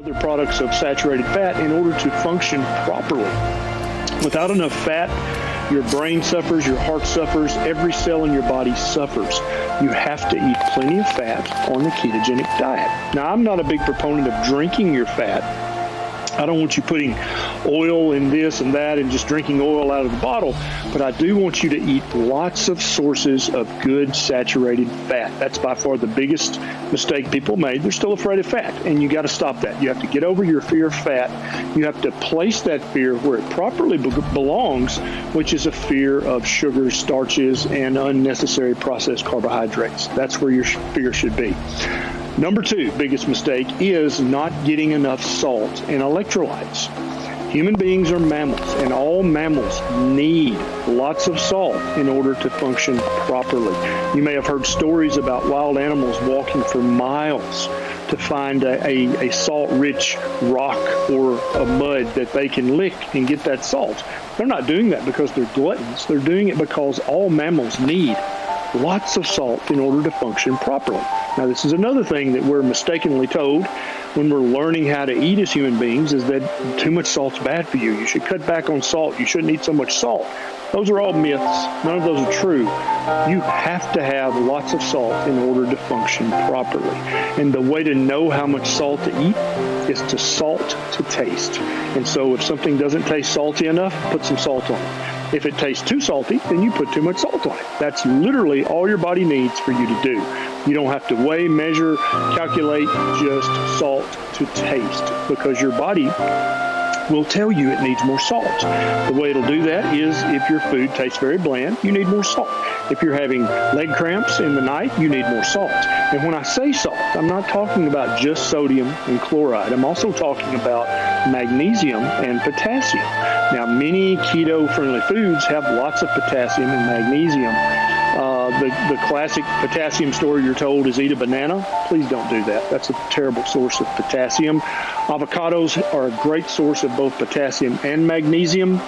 Other products of saturated fat in order to function properly. Without enough fat, your brain suffers, your heart suffers, every cell in your body suffers. You have to eat plenty of fat on the ketogenic diet. Now, I'm not a big proponent of drinking your fat. I don't want you putting oil in this and that and just drinking oil out of the bottle, but I do want you to eat lots of sources of good saturated fat. That's by far the biggest mistake people made. They're still afraid of fat, and you got to stop that. You have to get over your fear of fat. You have to place that fear where it properly belongs, which is a fear of sugars, starches, and unnecessary processed carbohydrates. That's where your fear should be. Number 2 biggest mistake is not getting enough salt and electrolytes. Human beings are mammals, and all mammals need lots of salt in order to function properly. You may have heard stories about wild animals walking for miles to find a salt-rich rock or a mud that they can lick and get that salt. They're not doing that because they're gluttons. They're doing it because all mammals need lots of salt in order to function properly. Now, this is another thing that we're mistakenly told when we're learning how to eat as human beings, is that too much salt's bad for you. You should cut back on salt. You shouldn't eat so much salt. Those are all myths. None of those are true. You have to have lots of salt in order to function properly. And the way to know how much salt to eat is to salt to taste. And so if something doesn't taste salty enough, put some salt on it. If it tastes too salty, then you put too much salt on it. That's literally all your body needs for you to do. You don't have to weigh, measure, calculate, just salt to taste, because your body will tell you it needs more salt. The way it'll do that is if your food tastes very bland, you need more salt. If you're having leg cramps in the night, you need more salt. And when I say salt, I'm not talking about just sodium and chloride. I'm also talking about magnesium and potassium. Now, many keto-friendly foods have lots of potassium and magnesium. The classic potassium story you're told is eat a banana. Please don't do that. That's a terrible source of potassium. Avocados are a great source of both potassium and magnesium.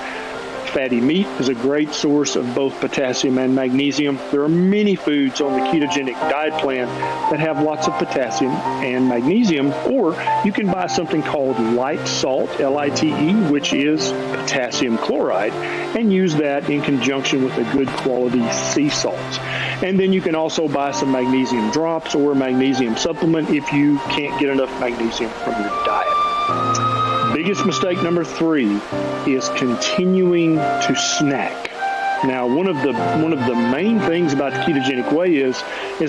Fatty meat is a great source of both potassium and magnesium. There are many foods on the ketogenic diet plan that have lots of potassium and magnesium, or you can buy something called light salt, L-I-T-E, which is potassium chloride, and use that in conjunction with a good quality sea salt. And then you can also buy some magnesium drops or a magnesium supplement if you can't get enough magnesium from your diet. Biggest mistake number 3 is continuing to snack. Now, one of the main things about the ketogenic way is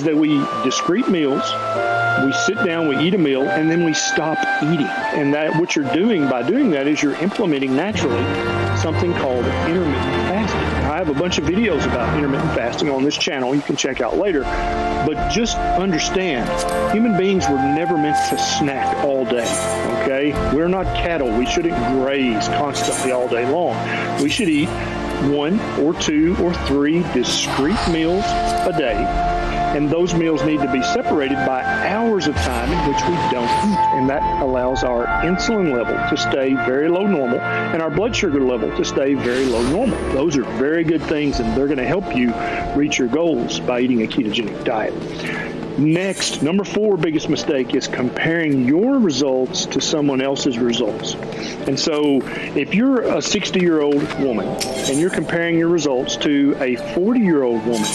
that we discrete meals, we sit down, we eat a meal, and then we stop eating. And that what you're doing by doing that is you're implementing naturally something called intermittent fasting. I have a bunch of videos about intermittent fasting on this channel you can check out later. But just understand, human beings were never meant to snack all day, okay? We're not cattle. We shouldn't graze constantly all day long. We should eat 1 or 2 or 3 discrete meals a day, and those meals need to be separated by hours of time in which we don't eat, and that allows our insulin level to stay very low normal and our blood sugar level to stay very low normal. Those are very good things, and they're going to help you reach your goals by eating a ketogenic diet. Next, number 4 biggest mistake is comparing your results to someone else's results. And so if you're a 60-year-old woman and you're comparing your results to a 40-year-old woman,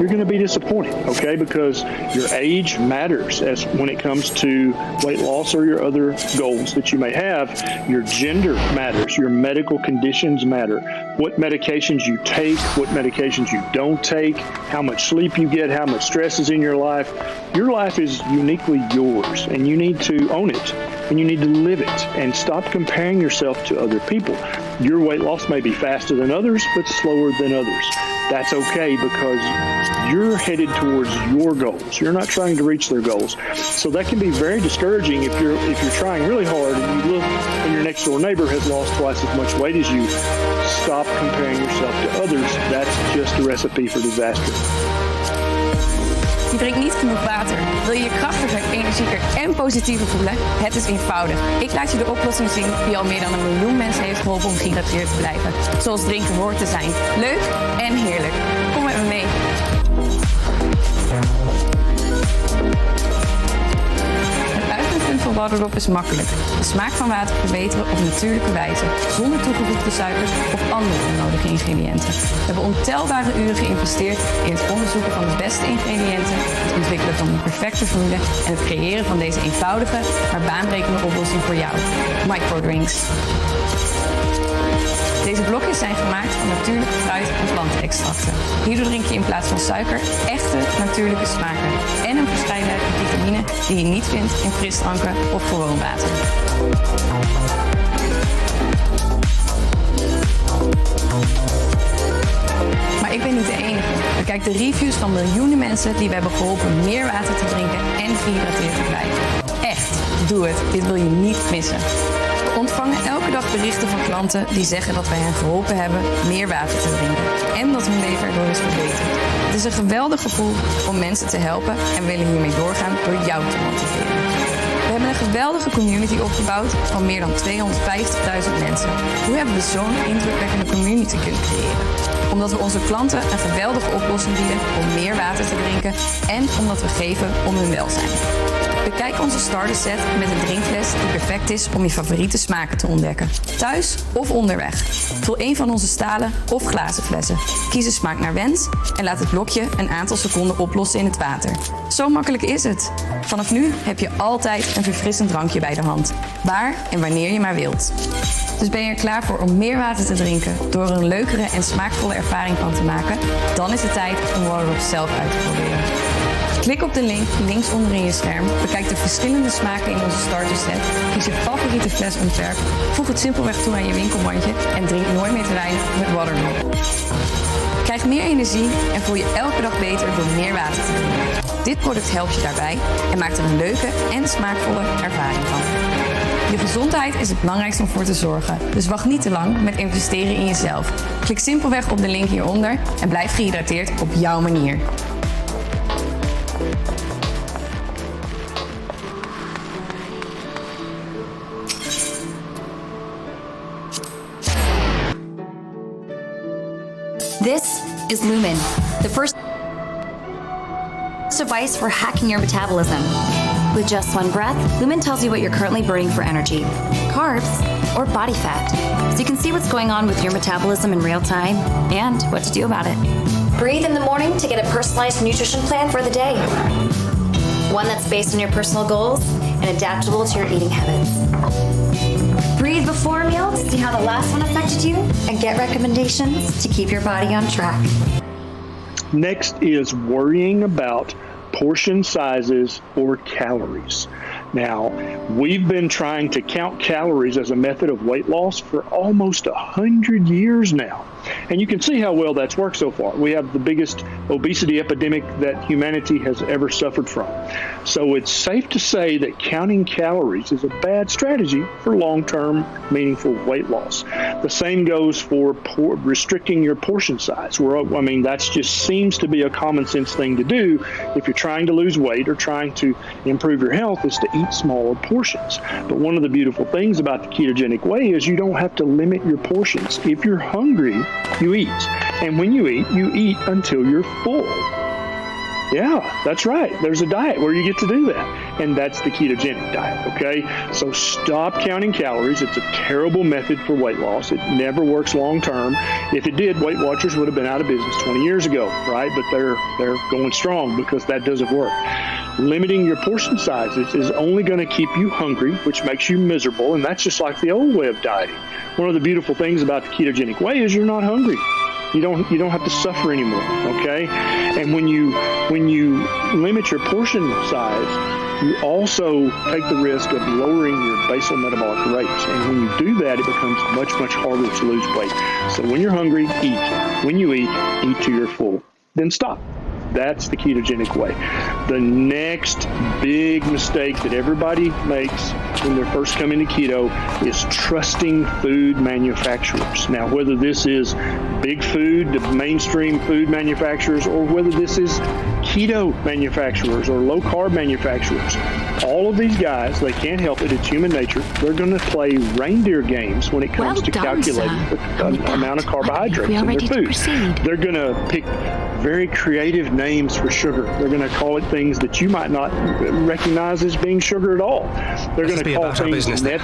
you're going to be disappointed, okay? Because your age matters as when it comes to weight loss or your other goals that you may have. Your gender matters. Your medical conditions matter. What medications you take, what medications you don't take, how much sleep you get, how much stress is in your life. Your life is uniquely yours, and you need to own it, and you need to live it, and stop comparing yourself to other people. Your weight loss may be faster than others, but slower than others. That's okay, because you're headed towards your goals. You're not trying to reach their goals. So that can be very discouraging if you're trying really hard and you look and your next door neighbor has lost twice as much weight as you. Stop comparing yourself to others. That's just a recipe for disaster. Je drinkt niet genoeg water. Wil je je krachtiger, energieker en positiever voelen? Het is eenvoudig. Ik laat je de oplossing zien die al meer dan 1 miljoen mensen heeft geholpen om gehydrateerd te blijven. Zoals drinken hoort te zijn. Leuk en heerlijk. Kom met me mee. Het uitgangspunt van waterdrop is makkelijk. De smaak van water verbeteren op natuurlijke wijze, zonder toegevoegde suikers of andere onnodige ingrediënten. We hebben ontelbare uren geïnvesteerd in het onderzoeken van de beste ingrediënten, het ontwikkelen van de perfecte formule en het creëren van deze eenvoudige, maar baanbrekende oplossing voor jou. Microdrinks. Deze blokjes zijn gemaakt van natuurlijke fruit- en plantenextracten. Hierdoor drink je in plaats van suiker echte natuurlijke smaken en een verscheidenheid van vitamine die je niet vindt in frisdranken of gewoon water. Maar ik ben niet de enige. Bekijk de reviews van miljoenen mensen die we hebben geholpen meer water te drinken en gehydrateerd te blijven. Echt, doe het. Dit wil je niet missen. We ontvangen elke dag berichten van klanten die zeggen dat wij hen geholpen hebben meer water te drinken en dat hun leven erdoor is verbeterd. Het is een geweldig gevoel om mensen te helpen en we willen hiermee doorgaan door jou te motiveren. We hebben een geweldige community opgebouwd van meer dan 250.000 mensen. Hoe hebben we zo'n indrukwekkende community kunnen creëren? Omdat we onze klanten een geweldige oplossing bieden om meer water te drinken en omdat we geven om hun welzijn. Bekijk onze starter set met een drinkfles die perfect is om je favoriete smaken te ontdekken. Thuis of onderweg. Vul een van onze stalen of glazen flessen. Kies een smaak naar wens en laat het blokje een aantal seconden oplossen in het water. Zo makkelijk is het. Vanaf nu heb je altijd een verfrissend drankje bij de hand. Waar en wanneer je maar wilt. Dus ben je er klaar voor om meer water te drinken door er een leukere en smaakvolle ervaring van te maken? Dan is het tijd om waterdrop zelf uit te proberen. Klik op de link links onder in je scherm, bekijk de verschillende smaken in onze starter set, kies je favoriete flesontwerp, voeg het simpelweg toe aan je winkelmandje en drink nooit meer te weinig met waterdrop. Krijg meer energie en voel je elke dag beter door meer water te drinken. Dit product helpt je daarbij en maakt er een leuke en smaakvolle ervaring van. Je gezondheid is het belangrijkste om voor te zorgen, dus wacht niet te lang met investeren in jezelf. Klik simpelweg op de link hieronder en blijf gehydrateerd op jouw manier. This is Lumen, the first device for hacking your metabolism. With just one breath, Lumen tells you what you're currently burning for energy, carbs, or body fat, so you can see what's going on with your metabolism in real time and what to do about it. Breathe in the morning to get a personalized nutrition plan for the day. One that's based on your personal goals and adaptable to your eating habits. Breathe before a meal to see how the last one affected you and get recommendations to keep your body on track. Next is worrying about portion sizes or calories. Now, we've been trying to count calories as a method of weight loss for almost 100 years now. And you can see how well that's worked so far. We have the biggest obesity epidemic that humanity has ever suffered from. So it's safe to say that counting calories is a bad strategy for long-term, meaningful weight loss. The same goes for restricting your portion size. That just seems to be a common sense thing to do if you're trying to lose weight or trying to improve your health, is to eat smaller portions. But one of the beautiful things about the ketogenic way is you don't have to limit your portions. If you're hungry, you eat. And when you eat until you're full. Yeah, that's right. There's a diet where you get to do that. And that's the ketogenic diet, okay? So stop counting calories. It's a terrible method for weight loss. It never works long term. If it did, Weight Watchers would have been out of business 20 years ago, right? But they're going strong because that doesn't work. Limiting your portion sizes is only going to keep you hungry, which makes you miserable, and that's just like the old way of dieting. One of the beautiful things about the ketogenic way is you're not hungry. You don't have to suffer anymore, okay? And when you limit your portion size, you also take the risk of lowering your basal metabolic rates. And when you do that, it becomes much, much harder to lose weight. So when you're hungry, eat. When you eat till you're full. Then stop. That's the ketogenic way. The next big mistake that everybody makes when they're first coming to keto is trusting food manufacturers. Now, whether this is big food, the mainstream food manufacturers, or whether this is keto manufacturers or low-carb manufacturers, all of these guys, they can't help it. It's human nature. They're going to play reindeer games when it comes Well to done, calculating sir. the And with that, amount of I believe carbohydrates we are in their ready to food. proceed. They're going to pick very creative names for sugar. They're going to call it things that you might not recognize as being sugar at all. They're going to call things net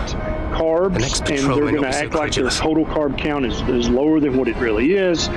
carbs, and they're going to act like their total carb count is lower than what it really is.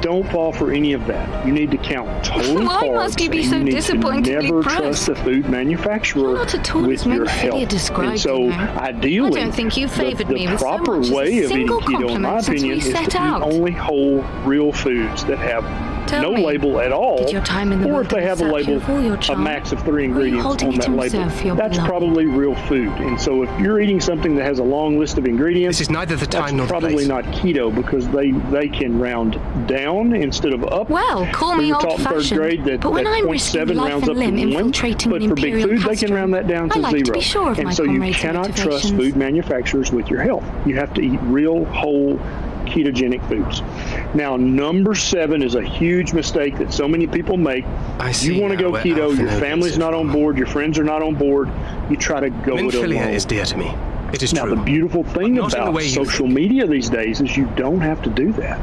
Don't fall for any of that. You need to count total Why carbs. must you be and so you need disappointed to in never press? trust the food manufacturer Not at all with as your Menophilia health. described, And so, you know. ideally, I don't think you favoured the me with so proper much as a way of eating single keto, in my compliment since we opinion, is set to out. eat only whole, real foods that have Tell no me, label at all, did your time in the or if they have a wilderness label, serve you of all your a charm? max of 3 Were you ingredients holding on it that label. himself for your That's beloved? probably real food. And so, if you're eating something that has a long list of ingredients, This is neither the that's time nor the probably place. not keto, because they can round down instead of up. Well, call me We were taught in third old-fashioned, grade that, but when that I'm risking 0.7 life rounds and up to limb 1, infiltrating but an for big imperial food, they can custom, round that down to I like 0. to be sure of and my so you comrades' cannot trust motivations. food manufacturers with your health. You have to eat real, whole, ketogenic foods. Now, number 7 is a huge mistake that so many people make. I see You want to now go where keto, your Alpha family's is not on from. board, your friends are not on board, you try to go it Menophilia alone. is dear to me. It is Now, true. the beautiful thing Not in the about way you social think. media these days is you don't have to do that.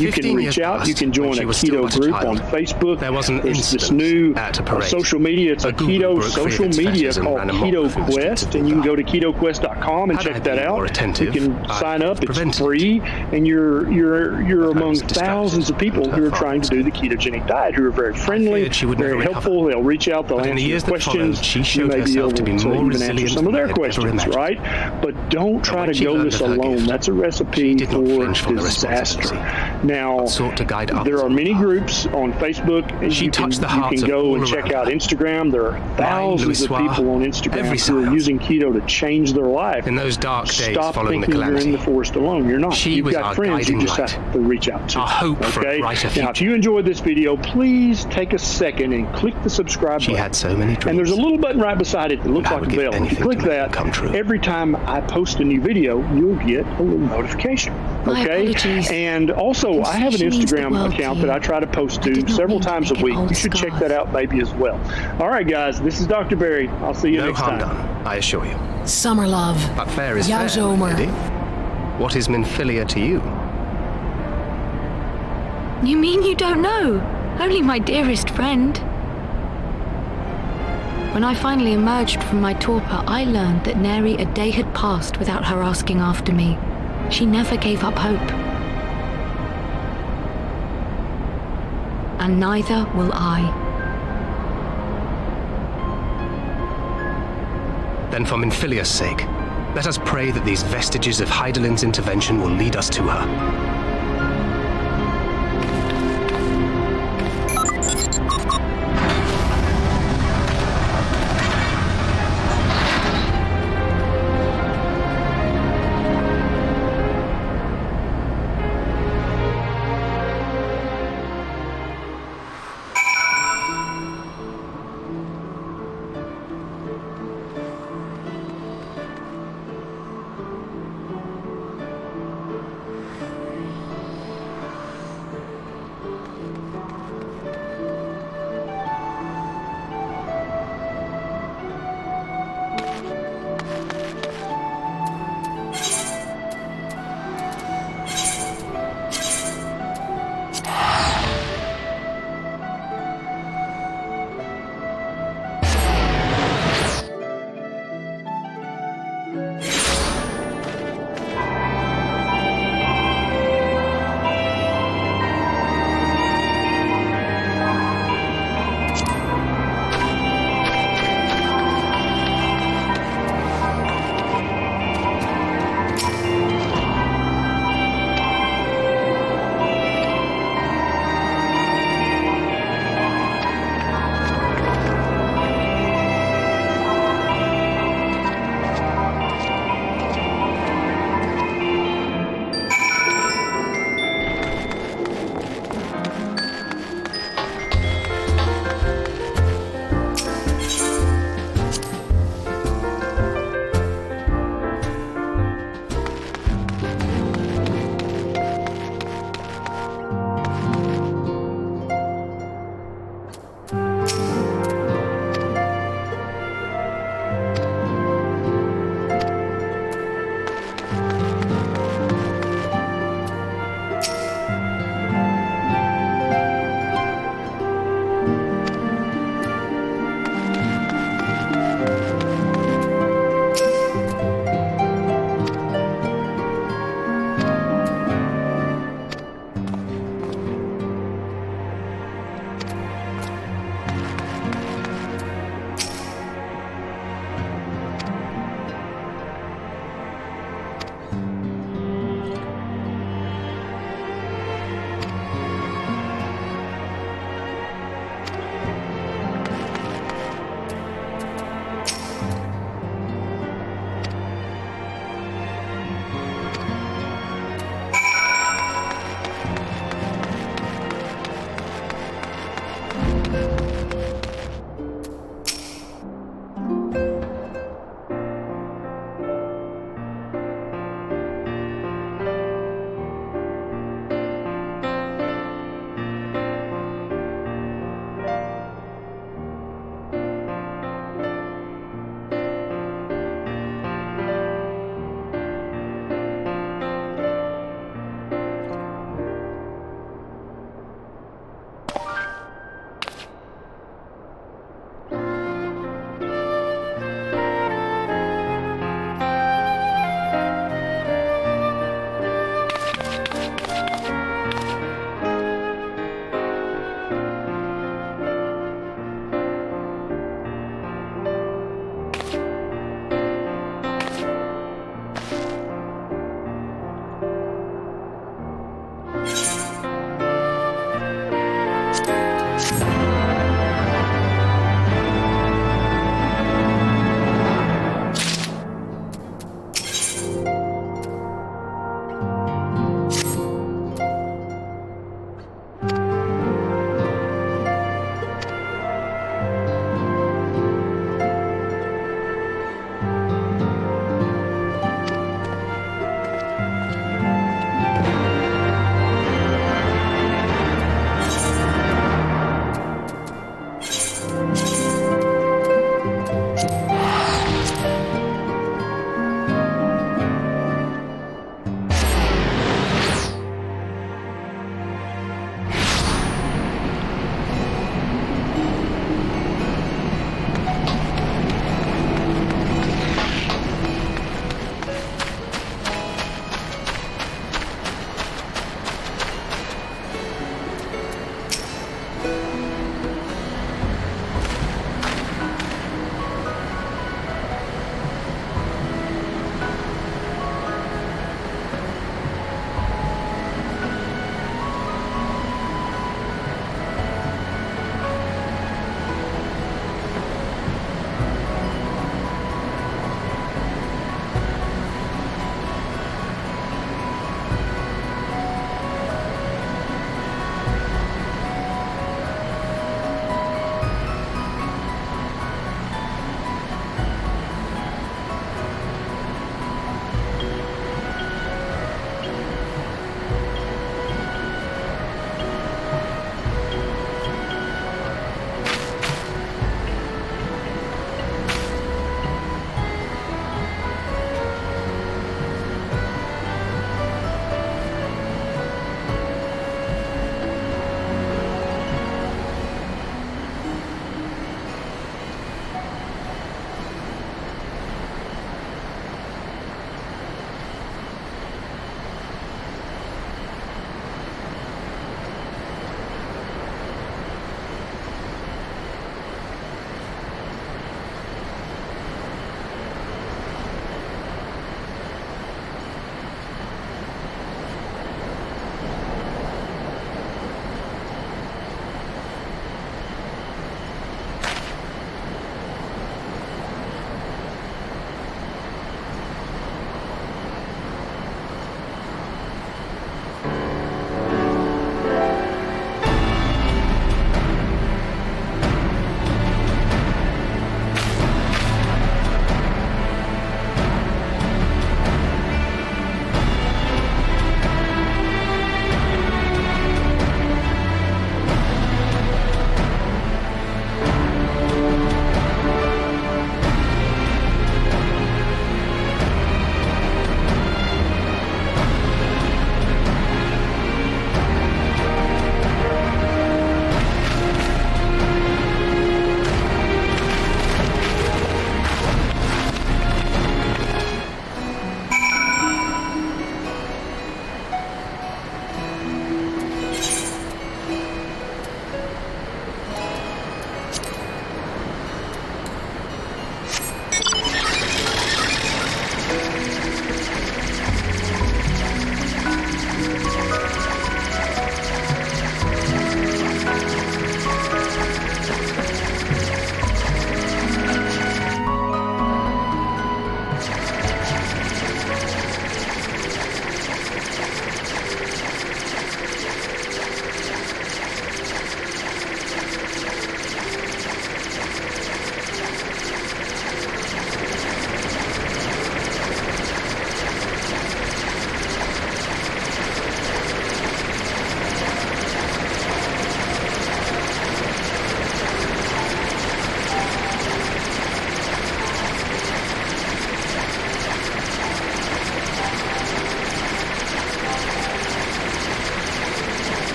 You can 15 reach years out, you passed can join when she a was still keto but a group on child. Facebook. There was an There's this incident new at a parade. social media, it's a A guru keto broke free of social its media fetters and called ran amok Keto through the streets Quest, of and you can Bulgaria. go to ketoquest.com and Had I check that been more out. attentive, You can I sign could up, have it's prevented free, and you're among was distracted thousands of people and who her are trying to do the ketogenic diet, who are very friendly, feared she would never very recover. helpful. They'll reach out, they'll But in the answer your years that questions. followed, she You showed may be herself able to be more even answer resilient some of than I their had ever questions, imagined. right? But don't try when to she go learned this of her alone. gift, That's a recipe did not for flinch from the disaster. responsibility, Now, but sought to guide others there are on many the path. groups on Facebook. And She you can, touched the you hearts can of go all and check around out her. Instagram. There are thousands of Louis people Soir, on Instagram every who are science. using keto to change their life. In those dark days Stop following the thinking you're in calamity, the forest alone. You're not. she You've was got our friends you guiding just light. have to reach out to. Our hope for a okay? brighter Now, if future. you enjoyed this video, please take a second and click the subscribe She button. had so many dreams. And there's a little button right beside it that looks And I like a would give bell. If you anything click to make that, them come true. every time I post a new video, you'll get a little notification. My Okay? apologies. And also, I have an Confusion means the Instagram world account to that you. I try to post I to did not several mean to times a make it week. old You should check scars. that out maybe as well. All right, guys, this is Dr. Barry. I'll see you No next harm time. done, I assure you. Summer love. But fair is fair, Yowzomer. lady. What is Menophilia to you? You mean you don't know? Only my dearest friend. When I finally emerged from my torpor, I learned that nary a day had passed without her asking after me. She never gave up hope. And neither will I. Then for Menphilia's sake, let us pray that these vestiges of Heidelin's intervention will lead us to her.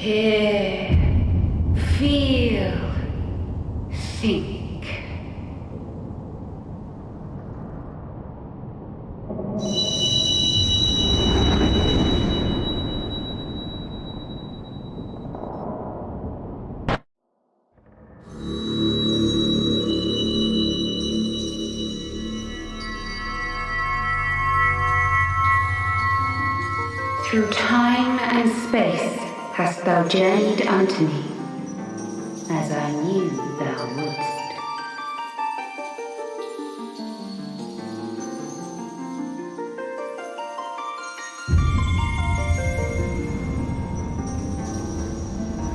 Hear, feel, think. Through time and space hast thou journeyed unto me, as I knew thou wouldst.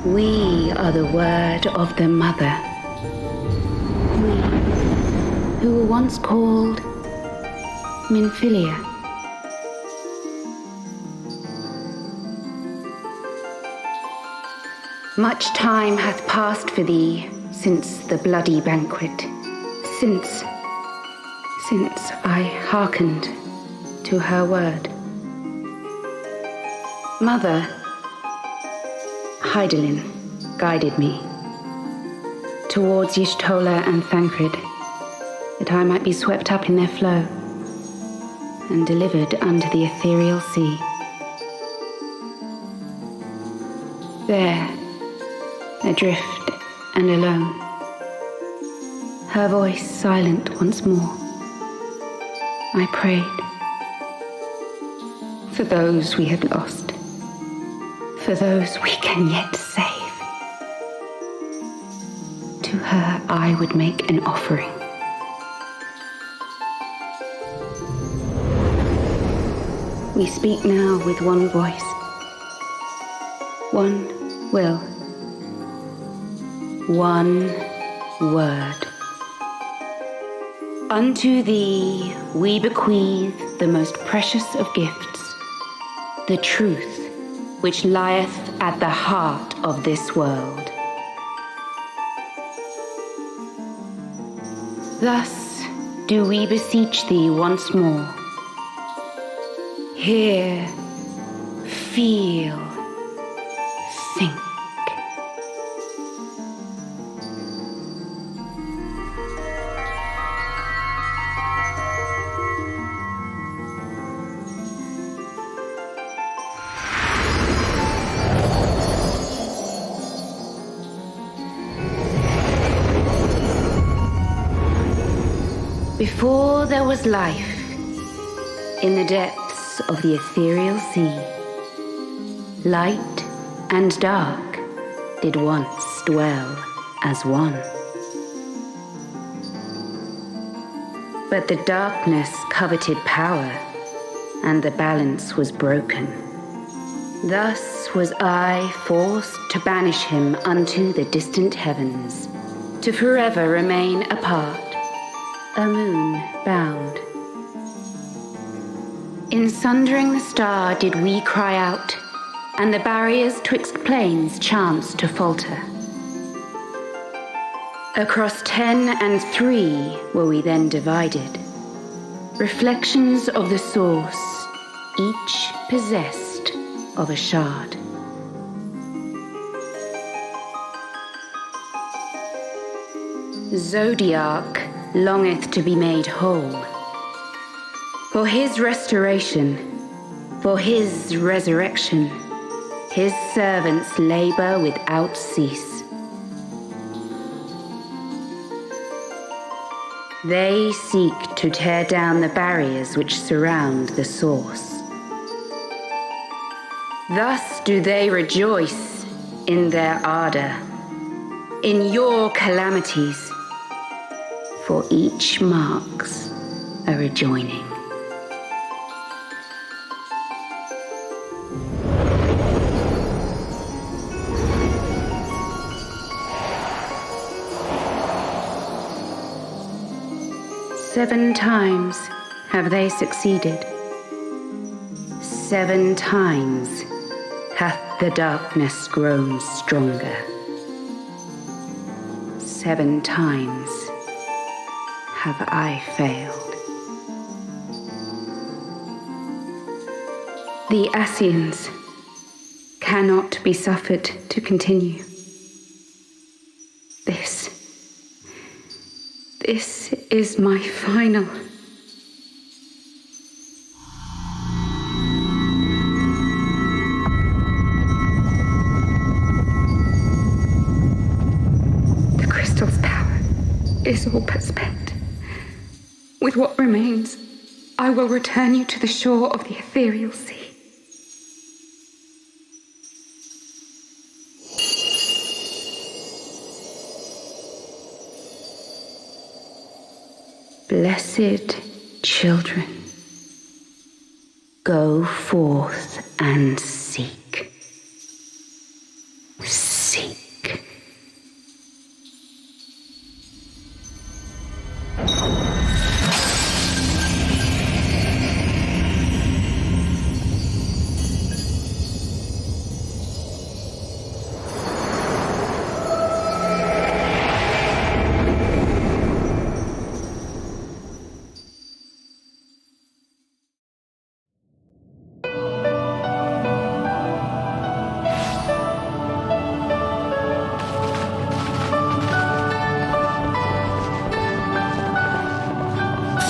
We are the word of the Mother. We, who were once called Minfilia. Much time hath passed for thee since the bloody banquet, since I hearkened to her word. Mother, Hydaelyn guided me towards Y'shtola and Thancred, that I might be swept up in their flow and delivered unto the ethereal sea. There, adrift and alone, her voice silent once more, I prayed for those we had lost, for those we can yet save. To her I would make an offering. We speak now with one voice, one will, one word. Unto thee we bequeath the most precious of gifts, the truth which lieth at the heart of this world. Thus do we beseech thee once more. Hear, feel, think. Before there was life, in the depths of the ethereal sea, light and dark did once dwell as one. But the darkness coveted power, and the balance was broken. Thus was I forced to banish him unto the distant heavens, to forever remain apart, a moon bound. In sundering the star did we cry out, and the barriers twixt planes chanced to falter. Across 10 and 3 were we then divided, reflections of the source, each possessed of a shard. Zodiac longeth to be made whole. For his restoration, for his resurrection, his servants labor without cease. They seek to tear down the barriers which surround the source. Thus do they rejoice in their ardor, in your calamities, for each marks a rejoining. Seven times have they succeeded. 7 times hath the darkness grown stronger. 7 times have I failed. The Ascians cannot be suffered to continue. This is my final. The crystal's power is all but spent. With what remains, I will return you to the shore of the ethereal sea. Blessed children, go forth and seek. Seek.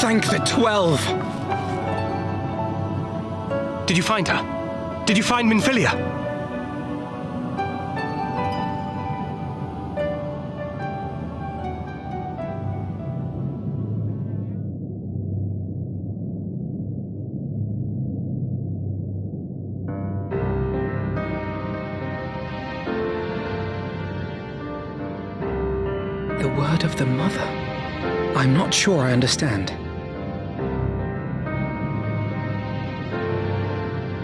Thank the 12! Did you find her? Did you find Minfilia? The word of the Mother? I'm not sure I understand.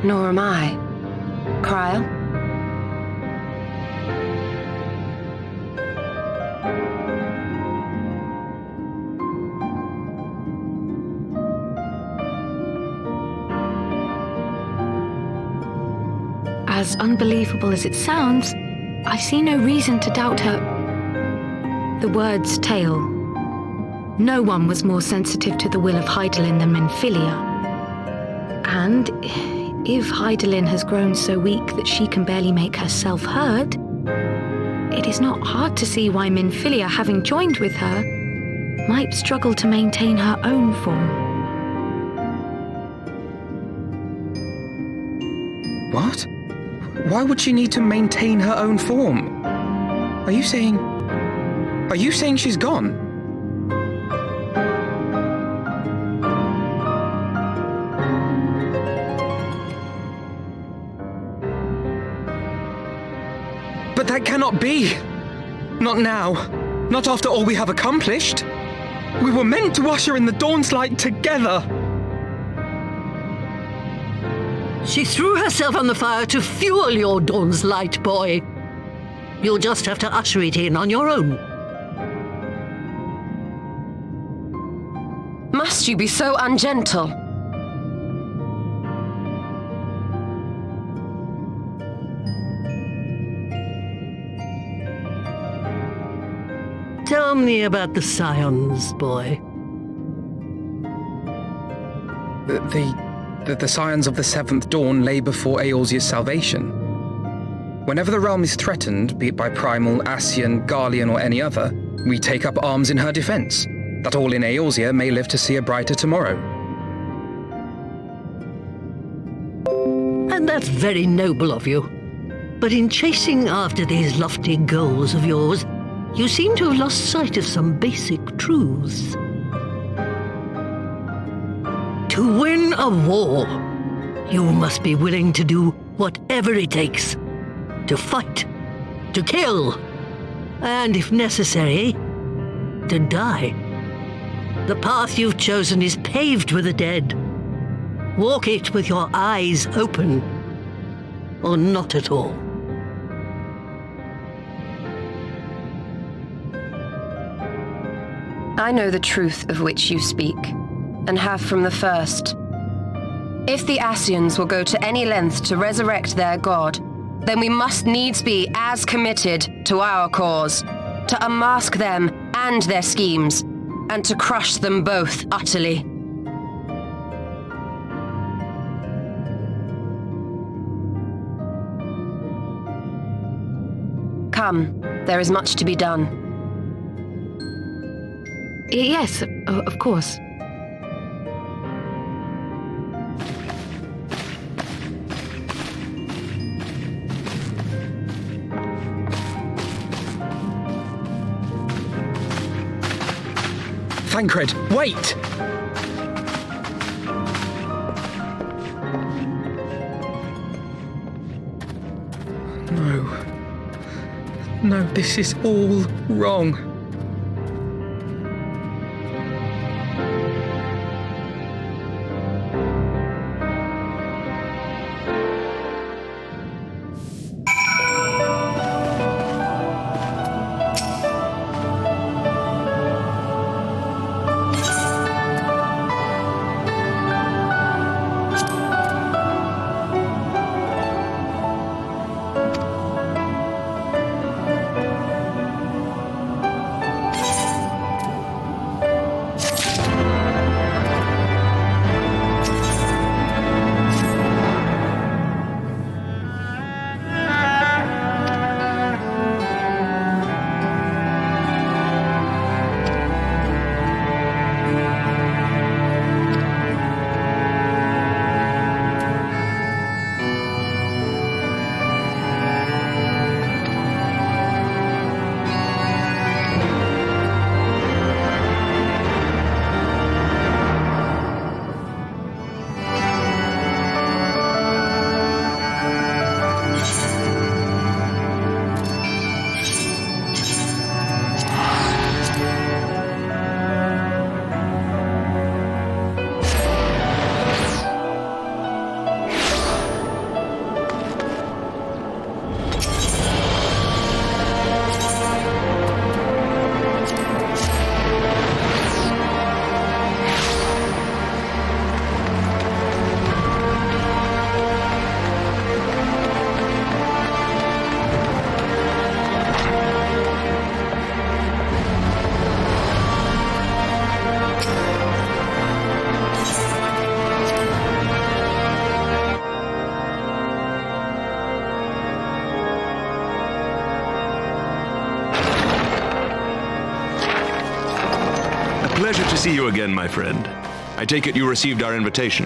Nor am I. Cryle? As unbelievable as it sounds, I see no reason to doubt her. The word's tale. No one was more sensitive to the will of Hydaelyn than Minfilia. And if Hydaelyn has grown so weak that she can barely make herself heard, it is not hard to see why Minfilia, having joined with her, might struggle to maintain her own form. What? Why would she need to maintain her own form? Are you saying she's gone? But that cannot be! Not now. Not after all we have accomplished. We were meant to usher in the dawn's light together. She threw herself on the fire to fuel your dawn's light, boy. You'll just have to usher it in on your own. Must you be so ungentle? Tell me about the Scions, boy. The Scions of the Seventh Dawn lay before Eorzea's salvation. Whenever the realm is threatened, be it by Primal, Ascian, Garlean, or any other, we take up arms in her defense, that all in Eorzea may live to see a brighter tomorrow. And that's very noble of you. But in chasing after these lofty goals of yours, you seem to have lost sight of some basic truths. To win a war, you must be willing to do whatever it takes. To fight, to kill, and if necessary, to die. The path you've chosen is paved with the dead. Walk it with your eyes open, or not at all. I know the truth of which you speak, and have from the first. If the Ascians will go to any length to resurrect their god, then we must needs be as committed to our cause, to unmask them and their schemes, and to crush them both utterly. Come, there is much to be done. Yes, of course. Thancred, wait! No, this is all wrong. Pleasure to see you again, my friend. I take it you received our invitation.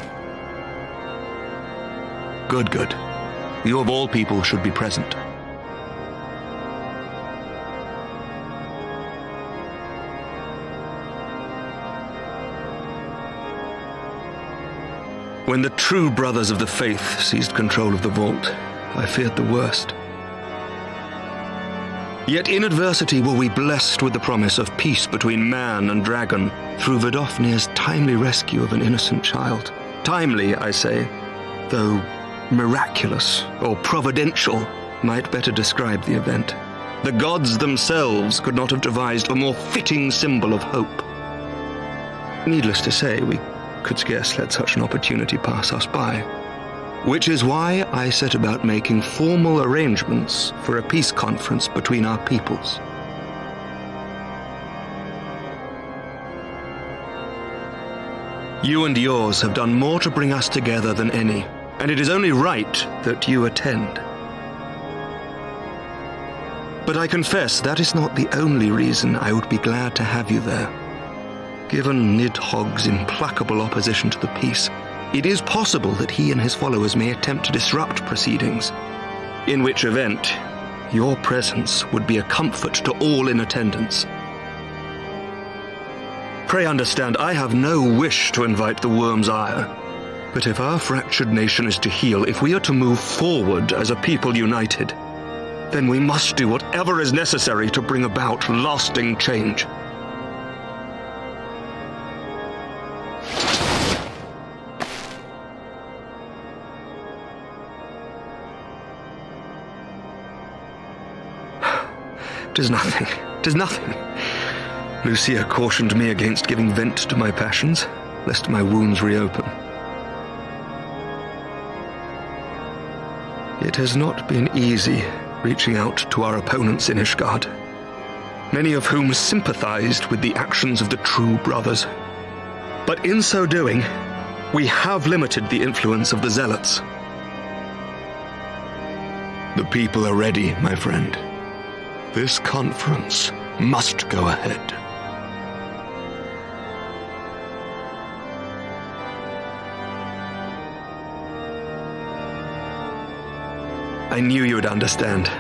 Good. You of all people should be present. When the true brothers of the faith seized control of the vault, I feared the worst. Yet in adversity were we blessed with the promise of peace between man and dragon through Vidofnir's timely rescue of an innocent child. Timely, I say, though miraculous or providential might better describe the event. The gods themselves could not have devised a more fitting symbol of hope. Needless to say, we could scarce let such an opportunity pass us by. Which is why I set about making formal arrangements for a peace conference between our peoples. You and yours have done more to bring us together than any, and it is only right that you attend. But I confess that is not the only reason I would be glad to have you there. Given Nidhogg's implacable opposition to the peace, it is possible that he and his followers may attempt to disrupt proceedings, in which event your presence would be a comfort to all in attendance. Pray understand, I have no wish to invite the worm's ire, but if our fractured nation is to heal, if we are to move forward as a people united, then we must do whatever is necessary to bring about lasting change. Tis nothing. Lucia cautioned me against giving vent to my passions, lest my wounds reopen. It has not been easy reaching out to our opponents in Ishgard, many of whom sympathized with the actions of the true brothers. But in so doing, we have limited the influence of the zealots. The people are ready, my friend. This conference must go ahead. I knew you would understand.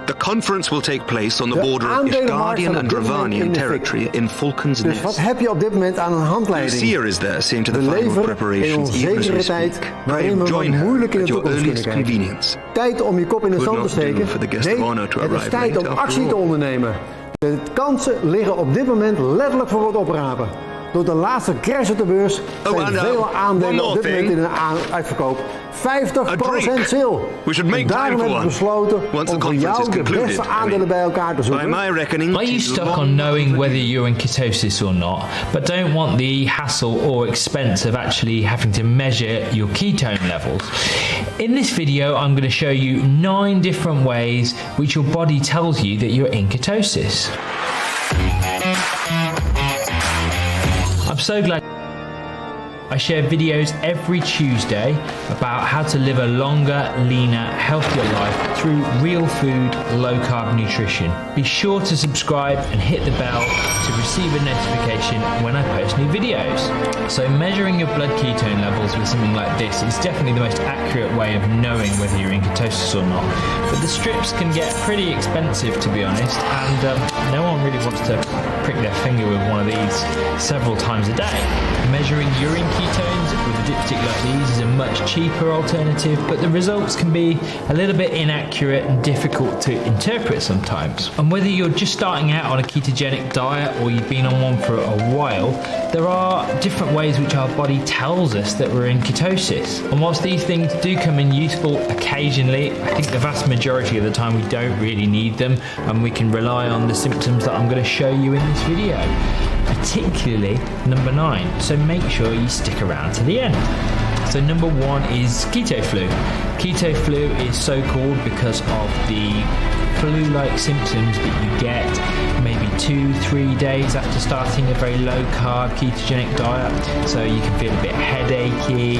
The conference will take place on the border of Ishgardian and Dravanian territory in Falcon's Dus Nest. wat heb je op dit moment aan een handleiding? Lucia is there seeing to the We final leven in preparations even as we onzekere speak. tijd waarin Pray we join maar her moeilijk in de at your toekomst kunnen earliest kijken. convenience. Tijd om je kop in de Would zand te not do steken. for the guest Nee, of honor to het is arrive tijd late om after actie all. te ondernemen. De kansen liggen op dit moment letterlijk voor het oprapen. Door de laatste crash op de beurs zijn and, veel aandelen one op dit more moment in thing. een uitverkoop. 50% drink. sale. We should make En daarom time for heb ik one. besloten Once the om voor conference jou is de concluded, beste I aandelen mean, bij elkaar te By zoeken. my reckoning, Are you stuck on knowing whether you're in ketosis or not, but don't want the hassle or expense of actually having to measure your ketone levels? In this video, I'm going to show you 9 different ways which your body tells you that you're in ketosis. I'm so glad. I share videos every Tuesday about how to live a longer, leaner, healthier life through real food, low-carb nutrition. Be sure to subscribe and hit the bell to receive a notification when I post new videos. So measuring your blood ketone levels with something like this is definitely the most accurate way of knowing whether you're in ketosis or not. But the strips can get pretty expensive, to be honest, and no one really wants to prick their finger with one of these several times a day. Measuring urine ketones with a dipstick like these is a much cheaper alternative, but the results can be a little bit inaccurate and difficult to interpret sometimes. And whether you're just starting out on a ketogenic diet or you've been on one for a while, there are different ways which our body tells us that we're in ketosis. And whilst these things do come in useful occasionally, I think the vast majority of the time we don't really need them, and we can rely on the symptoms that I'm going to show you in this video. Particularly number 9, so make sure you stick around to the end. So number 1 is keto flu. Keto flu is so called because of the flu-like symptoms that you get maybe 2-3 days after starting a very low-carb ketogenic diet. So you can feel a bit headachy,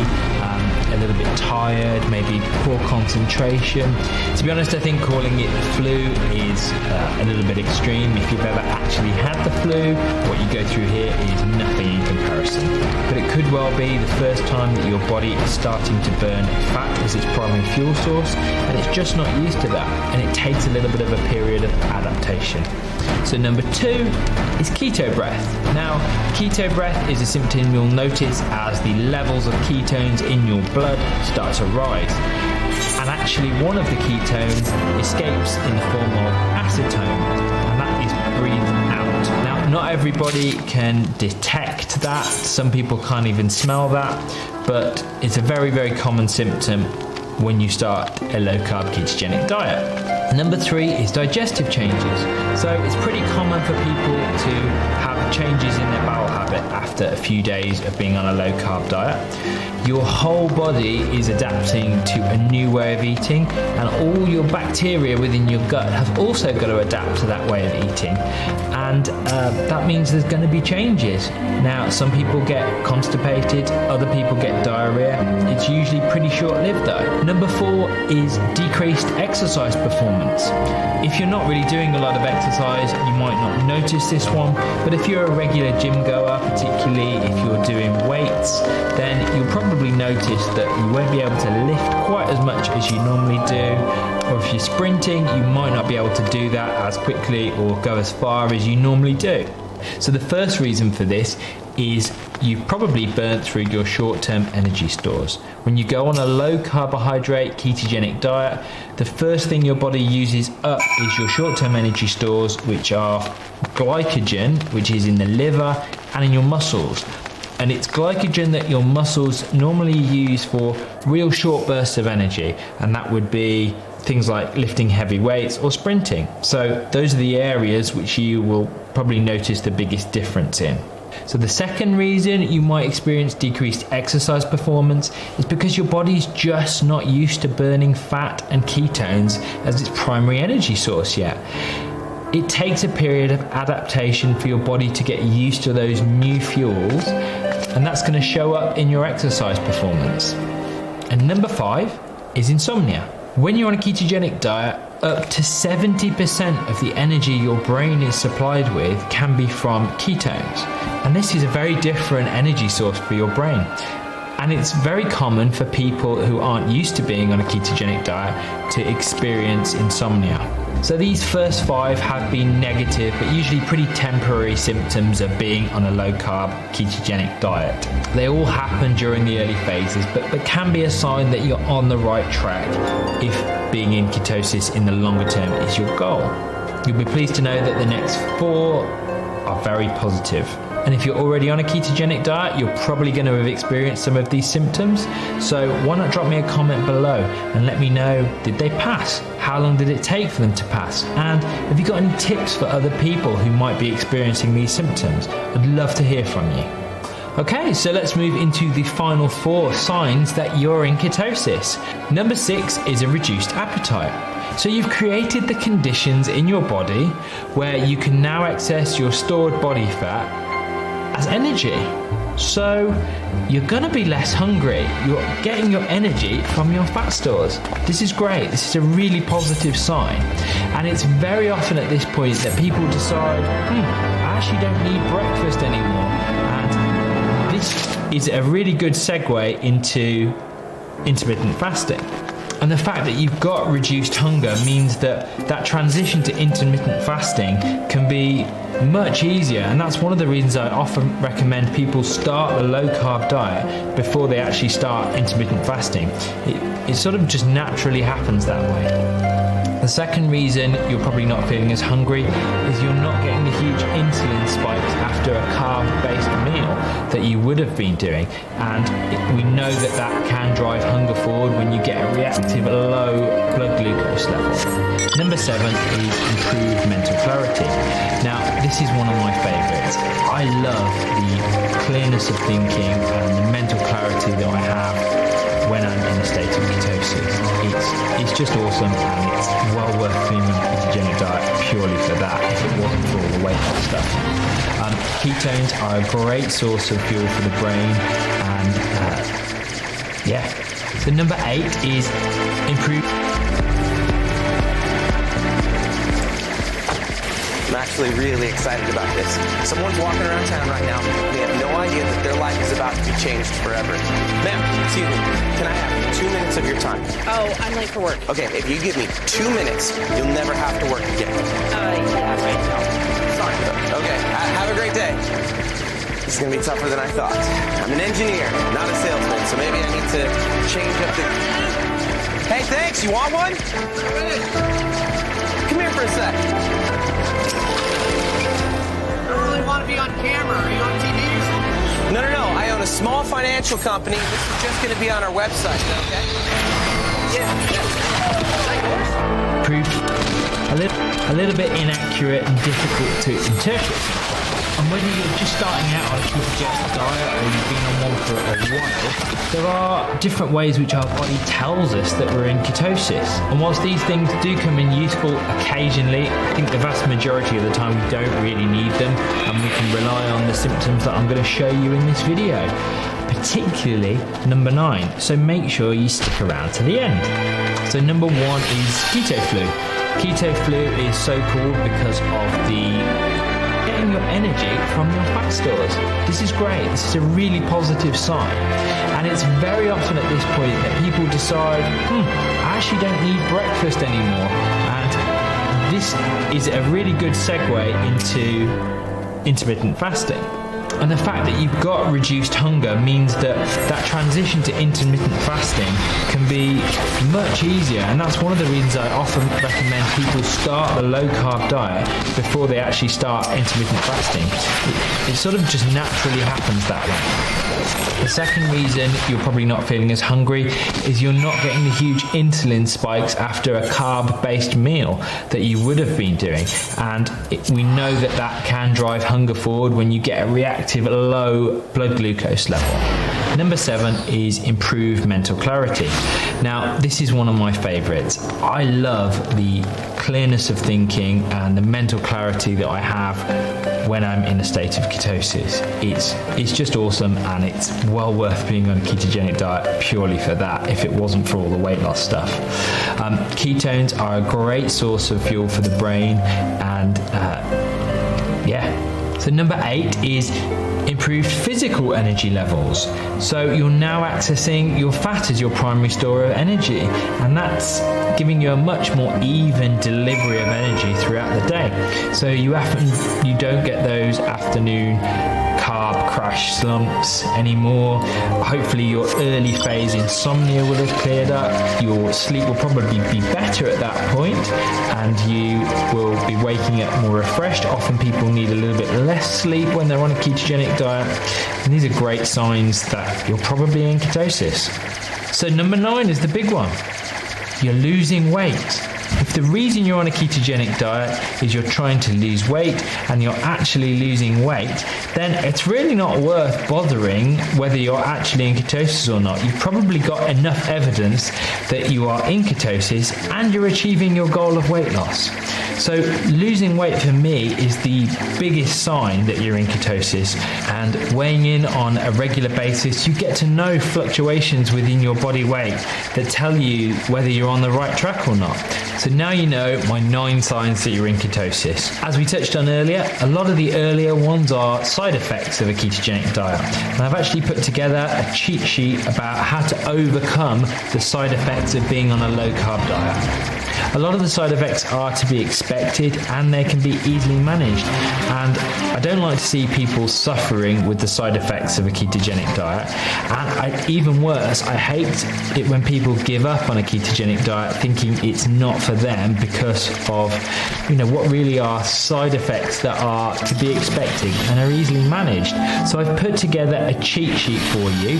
a little bit tired, maybe poor concentration. To be honest, I think calling it the flu is a little bit extreme. If you've ever actually had the flu, what you go through here is nothing in comparison. But it could well be the first time that your body is starting to burn fat as its primary fuel source, and it's just not used to that, and it takes a little bit of a period of adaptation. So number 2 is keto breath. Now, keto breath is a symptom you'll notice as the levels of ketones in your blood start to rise. And actually one of the ketones escapes in the form of acetone, and that is breathed out. Now, not everybody can detect that. Some people can't even smell that, but it's a very, very common symptom when you start a low-carb ketogenic diet. Number 3 is digestive changes. So it's pretty common for people to have changes in their bowel habit after a few days of being on a low-carb diet. Your whole body is adapting to a new way of eating, and all your bacteria within your gut have also got to adapt to that way of eating. And that means there's going to be changes. Now, some people get constipated, other people get diarrhea. It's usually pretty short-lived though. Number 4 is decreased exercise performance. If you're not really doing a lot of exercise, you might not notice this one, but if you're a regular gym goer, particularly if you're doing weights, then you'll probably notice that you won't be able to lift quite as much as you normally do, or if you're sprinting, you might not be able to do that as quickly or go as far as you normally do. So the first reason for this is you've probably burnt through your short-term energy stores. When you go on a low carbohydrate ketogenic diet, the first thing your body uses up is your short-term energy stores, which are glycogen, which is in the liver and in your muscles. And it's glycogen that your muscles normally use for real short bursts of energy, and that would be things like lifting heavy weights or sprinting. So those are the areas which you will probably notice the biggest difference in. So the second reason you might experience decreased exercise performance is because your body's just not used to burning fat and ketones as its primary energy source yet. It takes a period of adaptation for your body to get used to those new fuels, and that's going to show up in your exercise performance. And number 5 is insomnia. When you're on a ketogenic diet, up to 70% of the energy your brain is supplied with can be from ketones. And this is a very different energy source for your brain. And it's very common for people who aren't used to being on a ketogenic diet to experience insomnia. So these first 5 have been negative, but usually pretty temporary symptoms of being on a low-carb ketogenic diet. They all happen during the early phases, but can be a sign that you're on the right track if being in ketosis in the longer term is your goal. You'll be pleased to know that the next 4 are very positive. And if you're already on a ketogenic diet, you're probably going to have experienced some of these symptoms. So why not drop me a comment below and let me know, did they pass? How long did it take for them to pass? And have you got any tips for other people who might be experiencing these symptoms? I'd love to hear from you. Okay, so let's move into the final 4 signs that you're in ketosis. Number 6 is a reduced appetite. So you've created the conditions in your body where you can now access your stored body fat as energy. So you're going to be less hungry. You're getting your energy from your fat stores. This is great. This is a really positive sign. And it's very often at this point that people decide, I actually don't need breakfast anymore. And this is a really good segue into intermittent fasting. And the fact that you've got reduced hunger means that transition to intermittent fasting can be much easier. And that's one of the reasons I often recommend people start a low-carb diet before they actually start intermittent fasting. It sort of just naturally happens that way. The second reason you're probably not feeling as hungry is you're not getting the huge insulin spikes after a carb-based meal that you would have been doing. And we know that can drive hunger forward when you get a reactive low blood glucose level. Number 7 is improved mental clarity. Now, this is one of my favorites. I love the clearness of thinking and the mental clarity that I have when I'm in a state of ketosis. It's just awesome, and it's well worth being on a ketogenic diet purely for that, if it wasn't for all the weight loss stuff. Ketones are a great source of fuel for the brain, and So number 8 is improved. I'm actually really excited about this. Someone's walking around town right now. They have no idea that their life is about to be changed forever. Ma'am, excuse me. Can I have 2 minutes of your time? Oh, I'm late for work. Okay, if you give me 2 minutes, you'll never have to work again. Yeah, right now. Sorry. Okay, have a great day. This is going to be tougher than I thought. I'm an engineer, not a salesman, so maybe I need to change up the... Hey, thanks. You want one? Come here for a sec. I don't really want to be on camera. Are you on TV or something? No. I own a small financial company. This is just going to be on our website, okay? Yeah. Is that yours? Proved a little bit inaccurate and difficult to interpret. And whether you're just starting out on a ketogenic diet or you've been on one for a while, there are different ways which our body tells us that we're in ketosis. And whilst these things do come in useful occasionally, I think the vast majority of the time we don't really need them, and we can rely on the symptoms that I'm going to show you in this video, particularly number 9. So make sure you stick around to the end. So number 1 is keto flu. Keto flu is so called because of the getting your energy from your fat stores. This is great. This is a really positive sign. And it's very often at this point that people decide, I actually don't need breakfast anymore. And this is a really good segue into intermittent fasting. And the fact that you've got reduced hunger means that transition to intermittent fasting can be much easier. And that's one of the reasons I often recommend people start a low-carb diet before they actually start intermittent fasting. It sort of just naturally happens that way. The second reason you're probably not feeling as hungry is you're not getting the huge insulin spikes after a carb-based meal that you would have been doing. And we know that can drive hunger forward when you get a reactive low blood glucose level. Number 7 is improved mental clarity. Now, this is one of my favorites. I love the clearness of thinking and the mental clarity that I have when I'm in a state of ketosis. It's just awesome, and it's well worth being on a ketogenic diet purely for that, if it wasn't for all the weight loss stuff. Ketones are a great source of fuel for the brain, and So number 8 is improved physical energy levels. So you're now accessing your fat as your primary store of energy, and that's giving you a much more even delivery of energy throughout the day. So you don't get those afternoon carb crash slumps anymore. Hopefully your early phase insomnia will have cleared up. Your sleep will probably be better at that point, and you will be waking up more refreshed. Often people need a little bit less sleep when they're on a ketogenic diet, and these are great signs that you're probably in ketosis. So number 9 is the big one. You're losing weight. If the reason you're on a ketogenic diet is you're trying to lose weight and you're actually losing weight, then it's really not worth bothering whether you're actually in ketosis or not. You've probably got enough evidence that you are in ketosis and you're achieving your goal of weight loss. So losing weight for me is the biggest sign that you're in ketosis, and weighing in on a regular basis, you get to know fluctuations within your body weight that tell you whether you're on the right track or not. So now you know my 9 signs that you're in ketosis. As we touched on earlier, a lot of the earlier ones are side effects of a ketogenic diet. And I've actually put together a cheat sheet about how to overcome the side effects of being on a low carb diet. A lot of the side effects are to be expected, and they can be easily managed. And I don't like to see people suffering with the side effects of a ketogenic diet. And even worse, I hate it when people give up on a ketogenic diet thinking it's not for them because of, what really are side effects that are to be expected and are easily managed. So I've put together a cheat sheet for you.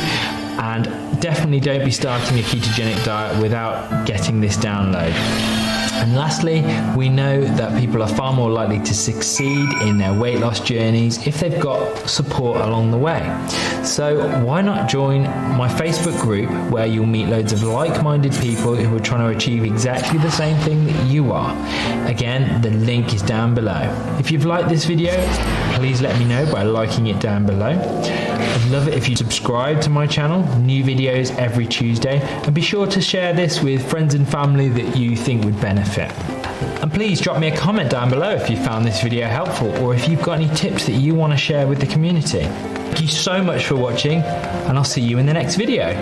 And definitely don't be starting a ketogenic diet without getting this download. And lastly, we know that people are far more likely to succeed in their weight loss journeys if they've got support along the way. So why not join my Facebook group, where you'll meet loads of like-minded people who are trying to achieve exactly the same thing that you are. Again, the link is down below. If you've liked this video, please let me know by liking it down below. I'd love it if you subscribe to my channel, new videos every Tuesday, and be sure to share this with friends and family that you think would benefit. And please drop me a comment down below if you found this video helpful, or if you've got any tips that you want to share with the community. Thank you so much for watching, and I'll see you in the next video.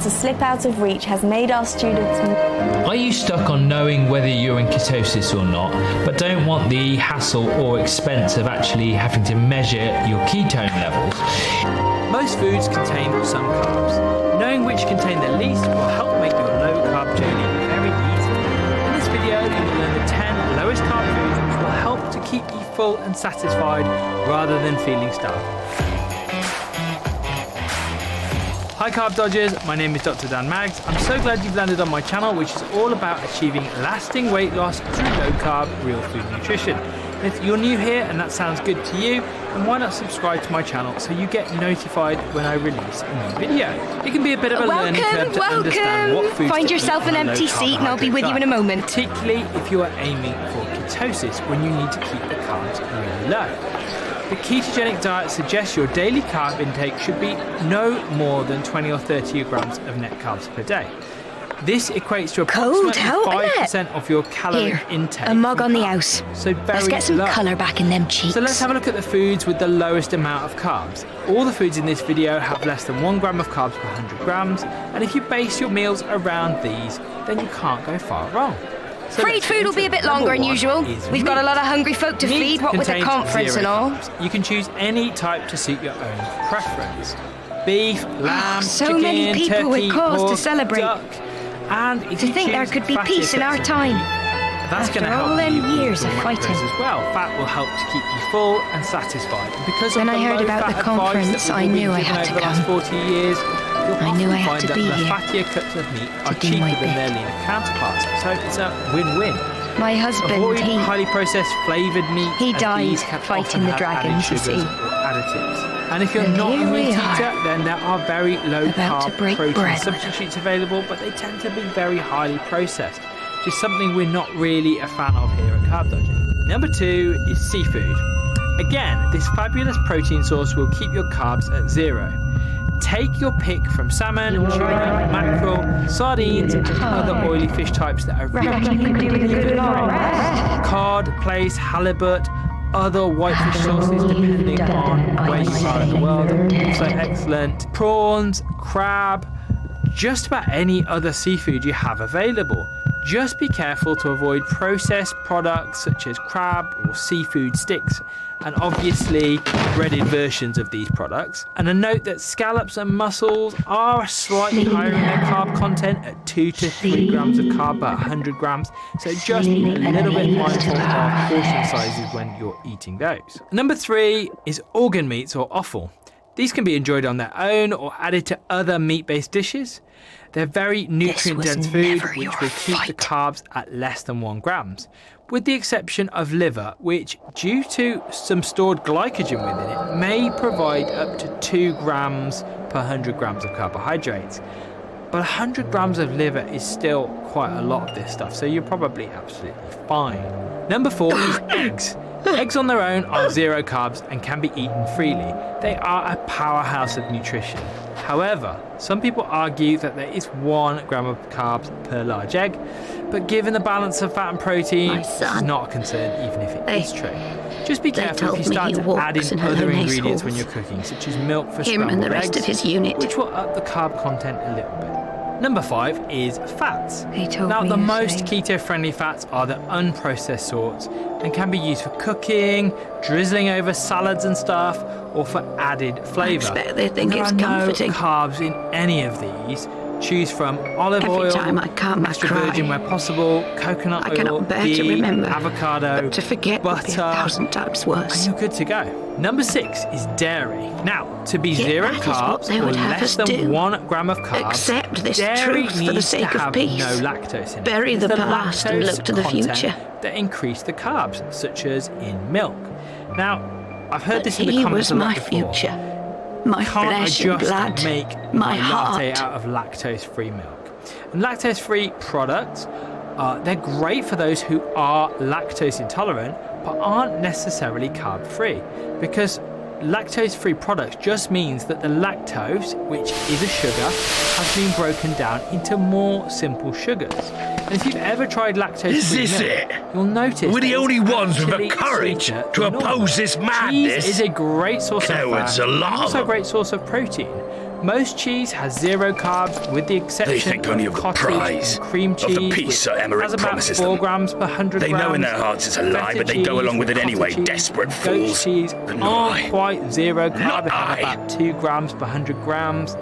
To slip out of reach has made our students... Are you stuck on knowing whether you're in ketosis or not, but don't want the hassle or expense of actually having to measure your ketone levels? Most foods contain some carbs. Knowing which contain the least will help make your low carb journey very easy. In this video, you will learn the 10 lowest carb foods which will help to keep you full and satisfied rather than feeling starved. Hi Carb Dodgers, my name is Dr. Dan Maggs. I'm so glad you've landed on my channel, which is all about achieving lasting weight loss through low carb, real food nutrition. And if you're new here and that sounds good to you, then why not subscribe to my channel so you get notified when I release a new video. It can be a bit of a learning curve to understand what foods Find to yourself eat an on a empty low seat and I'll be with you in a carbohydrate moment. diet, particularly if you are aiming for ketosis, when you need to keep the carbs really low. The ketogenic diet suggests your daily carb intake should be no more than 20 or 30 grams of net carbs per day. This equates to approximately 5% of your calorie intake. A mug on the house. So very Let's get some low. colour back in them cheeks. So let's have a look at the foods with the lowest amount of carbs. All the foods in this video have less than 1 gram of carbs per 100 grams, and if you base your meals around these, then you can't go far wrong. So Free food will be a bit longer than usual. We've got a lot of hungry folk to feed, what with the conference and all. You can choose any type to suit your own preference. Beef, lamb, so chicken, many people turkey, with cause pork, to celebrate. duck. And if To you think there choose could be fatty peace in our cuts of time. meat, that's going to After help all them you years with of your fighting. macros as well. Fat will help to keep you full and satisfied. And because When of I the heard low about fat the conference, advice that I we've knew been I given had over to the last come. 40 years, you'll I knew often I had find to that be the here fattier cuts of meat are to do my cheaper than their bit. leaner counterparts. So it's a win-win. My husband, Avoid highly processed flavoured meats. he as died these can fighting often the have added dragons, you sugars see. or additives. And if you're And not a here we meat are, eater, then there are very low about to carb break protein bread. substitutes available, but they tend to be very highly processed, which is something we're not really a fan of here at Carb Dodging. Number 2 is seafood. Again, this fabulous protein source will keep your carbs at 0. Take your pick from salmon, tuna, mackerel, sardines, and other oily fish types that are cod, plaice, halibut, other whitefish sources depending on where you are in the world. Also excellent. Prawns, crab, just about any other seafood you have available. Just be careful to avoid processed products such as crab or seafood sticks, and obviously breaded versions of these products. And a note that scallops and mussels are slightly higher in their carb content at 2 to 3 grams of carb per 100 grams, so just be a little bit mindful of portion sizes when you're eating those. Number 3 is organ meats or offal. These can be enjoyed on their own or added to other meat-based dishes. They're very nutrient-dense food, which will keep the carbs at less than 1 grams, with the exception of liver, which, due to some stored glycogen within it, may provide up to 2 grams per 100 grams of carbohydrates. But 100 grams of liver is still quite a lot of this stuff, so you're probably absolutely fine. Number 4 is eggs. Eggs on their own are 0 carbs and can be eaten freely. They are a powerhouse of nutrition. However, some people argue that there is 1 gram of carbs per large egg, but given the balance of fat and protein, it's not a concern even if it is true. Just be careful if you start to add in other ingredients when you're cooking, such as milk for Him and the rest eggs, of his unit. which will up the carb content a little bit. Number 5 is fats. Now, me the to most say. keto-friendly fats are the unprocessed sorts and can be used for cooking, drizzling over salads and stuff, or for added flavour. expect they think There it's are comforting. no carbs in any of these. Choose from olive Every oil, time I come, I extra cry. virgin where possible, coconut I oil, cannot bear to ghee, remember, avocado, but to forget would be butter, 1,000 times worse. and you're good to go. Number 6 is dairy. Now, to be Yet 0 that is what carbs they or would have less us than do. 1 gram of carbs, Accept this dairy truth for the needs sake to of have peace. no lactose in it. Bury It's the past and lactose look to the content future. that increase the carbs, such as in milk. Now, I've heard But this in the he comments was a lot my before. future, my Can't I flesh and just blood, make my latte heart. out of lactose-free milk? And lactose-free products, they're great for those who are lactose intolerant, but aren't necessarily carb-free, because lactose-free products just means that the lactose, which is a sugar, has been broken down into more simple sugars. And if you've ever tried lactose-free Is this milk, it? you'll notice We're the that only it's ones with the actually courage sweeter to than normal. oppose this madness. Cheese is a great source of Cowards, fat, a lot and of also a them. great source of protein. Most cheese has 0 carbs, with the exception They think only of the cottage prize, and cream of cheese, the peace which that Emmerich has about promises 4 them. grams per 100 They grams. know in their hearts it's a lie, Feta but they go cheese along with it cottage anyway, cheese, desperate goat fools. cheese But not aren't I. quite 0 carb, Not they have I. about 2 grams per 100 grams.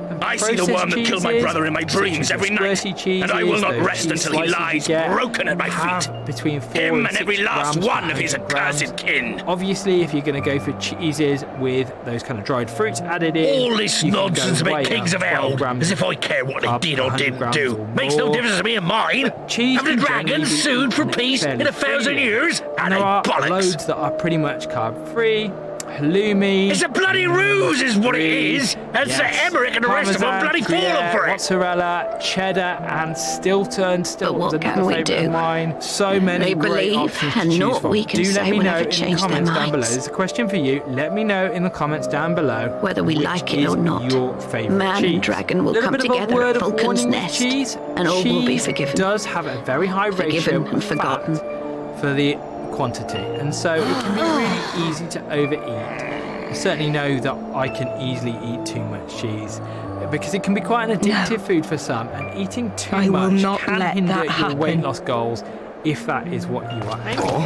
And I see the processed worm that killed my cheeses, brother in my such dreams as the every night, squirty cheeses, and I will not those rest cheese until he slices lies you get, broken at my have feet. between 4 Him and and 6 every last grams one per of his 100 grams. accursed kin. Obviously, if you're going to go for cheeses with those kind of dried fruits added in, All this you can nonsense go about way kings down of 12 hell, grams as if I care what they carb did per or 100 didn't grams do. or Makes no more. difference to me and mine. Cheese Have the can dragons generally be sued for eaten peace in fairly 1,000 freely. years? And And there are bollocks. loads that are pretty much carb-free. Halloumi. It's a bloody ruse is what it brie, is. And Sir yes, Emmerich and the rest of them Parmesan, bloody fallen Gruyere, for it. mozzarella, cheddar, and Stilton. Stilton's what another can we favourite do? of mine. So many They great believe, options to and choose naught from. we can Do let say me will know ever in the change their comments down below. minds. There's a question for you. Let me know in the comments down below Whether we which like it is or not, your favourite man cheese. and dragon will Little come bit of a together word at of Vulcan's warning with nest, cheese. and all will be Cheese forgiven. does have a very high ratio Forgiven and of forgotten. fat for the quantity, and so it can be really easy to overeat. I certainly know that I can easily eat too much cheese because it can be quite an addictive food for some, and eating too I will much not can let hinder that your weight happen. loss goals if that is what you are aiming for.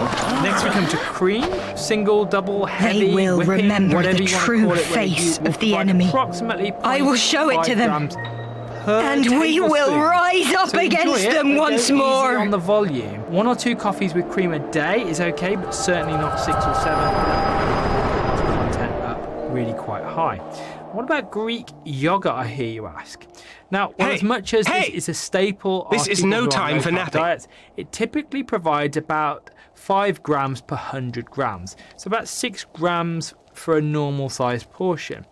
Next we come to cream, single, double, heavy, They will whipping, remember whatever the you want to true call it, where face you will of the provide enemy. approximately I will show it to 0.5 them. grams per And we will tablespoon. rise up So enjoy against it, them but once go easy more. on the volume. 1 or 2 coffees with cream a day is okay, but certainly not 6 or 7. Content up really quite high. What about Greek yogurt, I hear you ask? Now, as much as this is a staple This of is people no who are time on for low-carb napping. diets, it typically provides about 5 grams per 100 grams. So about 6 grams for a normal sized portion.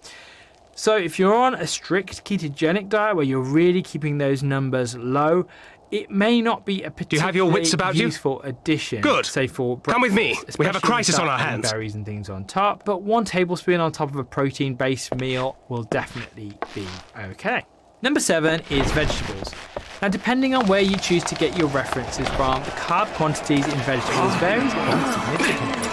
So if you're on a strict ketogenic diet where you're really keeping those numbers low, it may not be a particularly Do you have your wits about you? useful addition. Good. Say for Come with me. breakfast, We have a especially crisis if you on our start adding hands. berries and things on top. But 1 tablespoon on top of a protein-based meal will definitely be okay. Number 7 is vegetables. Now, depending on where you choose to get your references from, the carb quantities in vegetables varies quite significantly.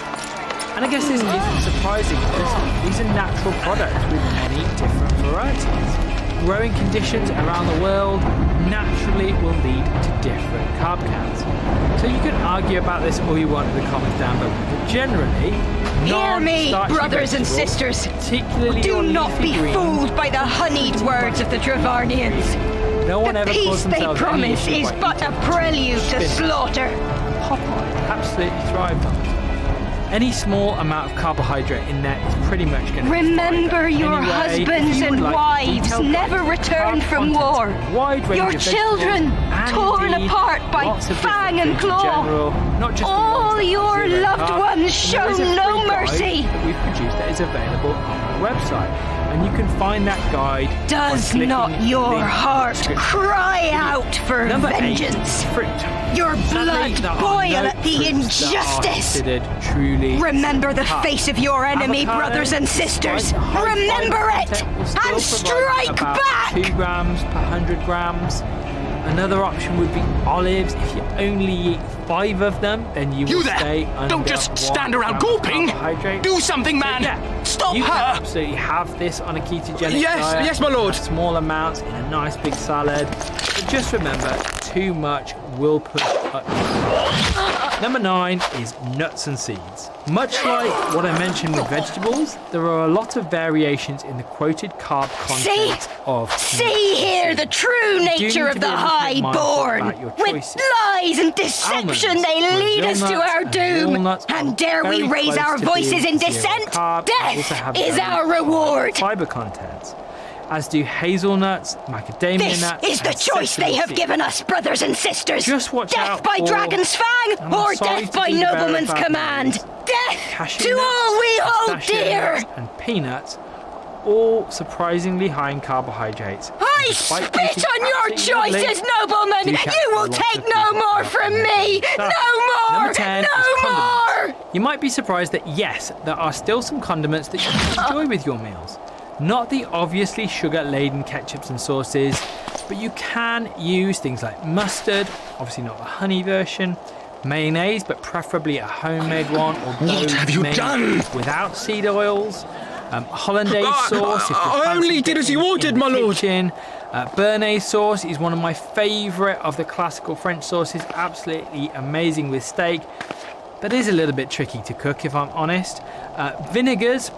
And I guess this isn't surprising because these are natural products with many different varieties. Growing conditions around the world naturally will lead to different carb counts. So you can argue about this all you want in the comments down below, but generally, Hear me, non-starchy brothers and vegetables, sisters. particularly Do your not leafy be greens, fooled by the honeyed words of the Dravarnians. no one The ever calls peace they themselves any promise issue is by but a eating prelude to spinach. slaughter. Popeye absolutely thrived on it. Any small amount of carbohydrate in there is pretty much going to Remember your Anyway, husbands if you would and like wives detailed never guides, returned carb from content, war. a wide range Your of children vegetables, and torn indeed apart by lots of fang different and foods in claw. general, not just the All ones that your are zero loved carb. ones And there show is a free no guide mercy. that we've produced that is available on our website, and you can find that guide. Does by clicking not your the heart description. cry out for Number 8 vengeance? is fruit. Your Sadly, blood there are boil no at the fruits that are injustice. considered truly Remember the carb. face of your enemy, Avocado, brothers and sisters. despite the high Remember fiber it content, will still and provide strike about back. 2 grams per 100 grams. Another option would be olives. If you only eat 5 of them, then you will stay under Don't just 1 stand around gram of gulping. carbohydrate. Do something, man. Yeah, Stop you her. can absolutely have this on a ketogenic Yes, diet. yes, my lord. Small amounts in a nice big salad. But just remember, too much will push up. Number 9 is nuts and seeds. Much like what I mentioned with vegetables, there are a lot of variations in the quoted carb content of See here the true nature of the high born. With lies and deception they lead us to our doom. And dare we raise our voices in dissent? Death is our reward. Fiber contents, as do hazelnuts, macadamia This nuts. is the and choice they sesame have seeds. given us, brothers and sisters. Just watch death out by for- dragon's fang and I'm or sorry death to by be the bearer of nobleman's bad command. news. Death Cashew to nuts, all we hold pistachio dear. nuts, and peanuts, all surprisingly high in carbohydrates. I Despite spit making on your absolutely choices, lovely, noblemen. do catch You a will lot take of no people more out from there. me. So, No more. Number 10 No is condiments. more. You might be surprised that yes, there are still some condiments that you can enjoy with your meals. Not the obviously sugar-laden ketchups and sauces, but you can use things like mustard, obviously not the honey version, mayonnaise, but preferably a homemade one, or What have you made done? without seed oils. Hollandaise sauce. If you I fancy only did as you getting ordered, in the my lord. kitchen. Béarnaise sauce is one of my favourite of the classical French sauces. Absolutely amazing with steak, but is a little bit tricky to cook if I'm honest. Vinegars.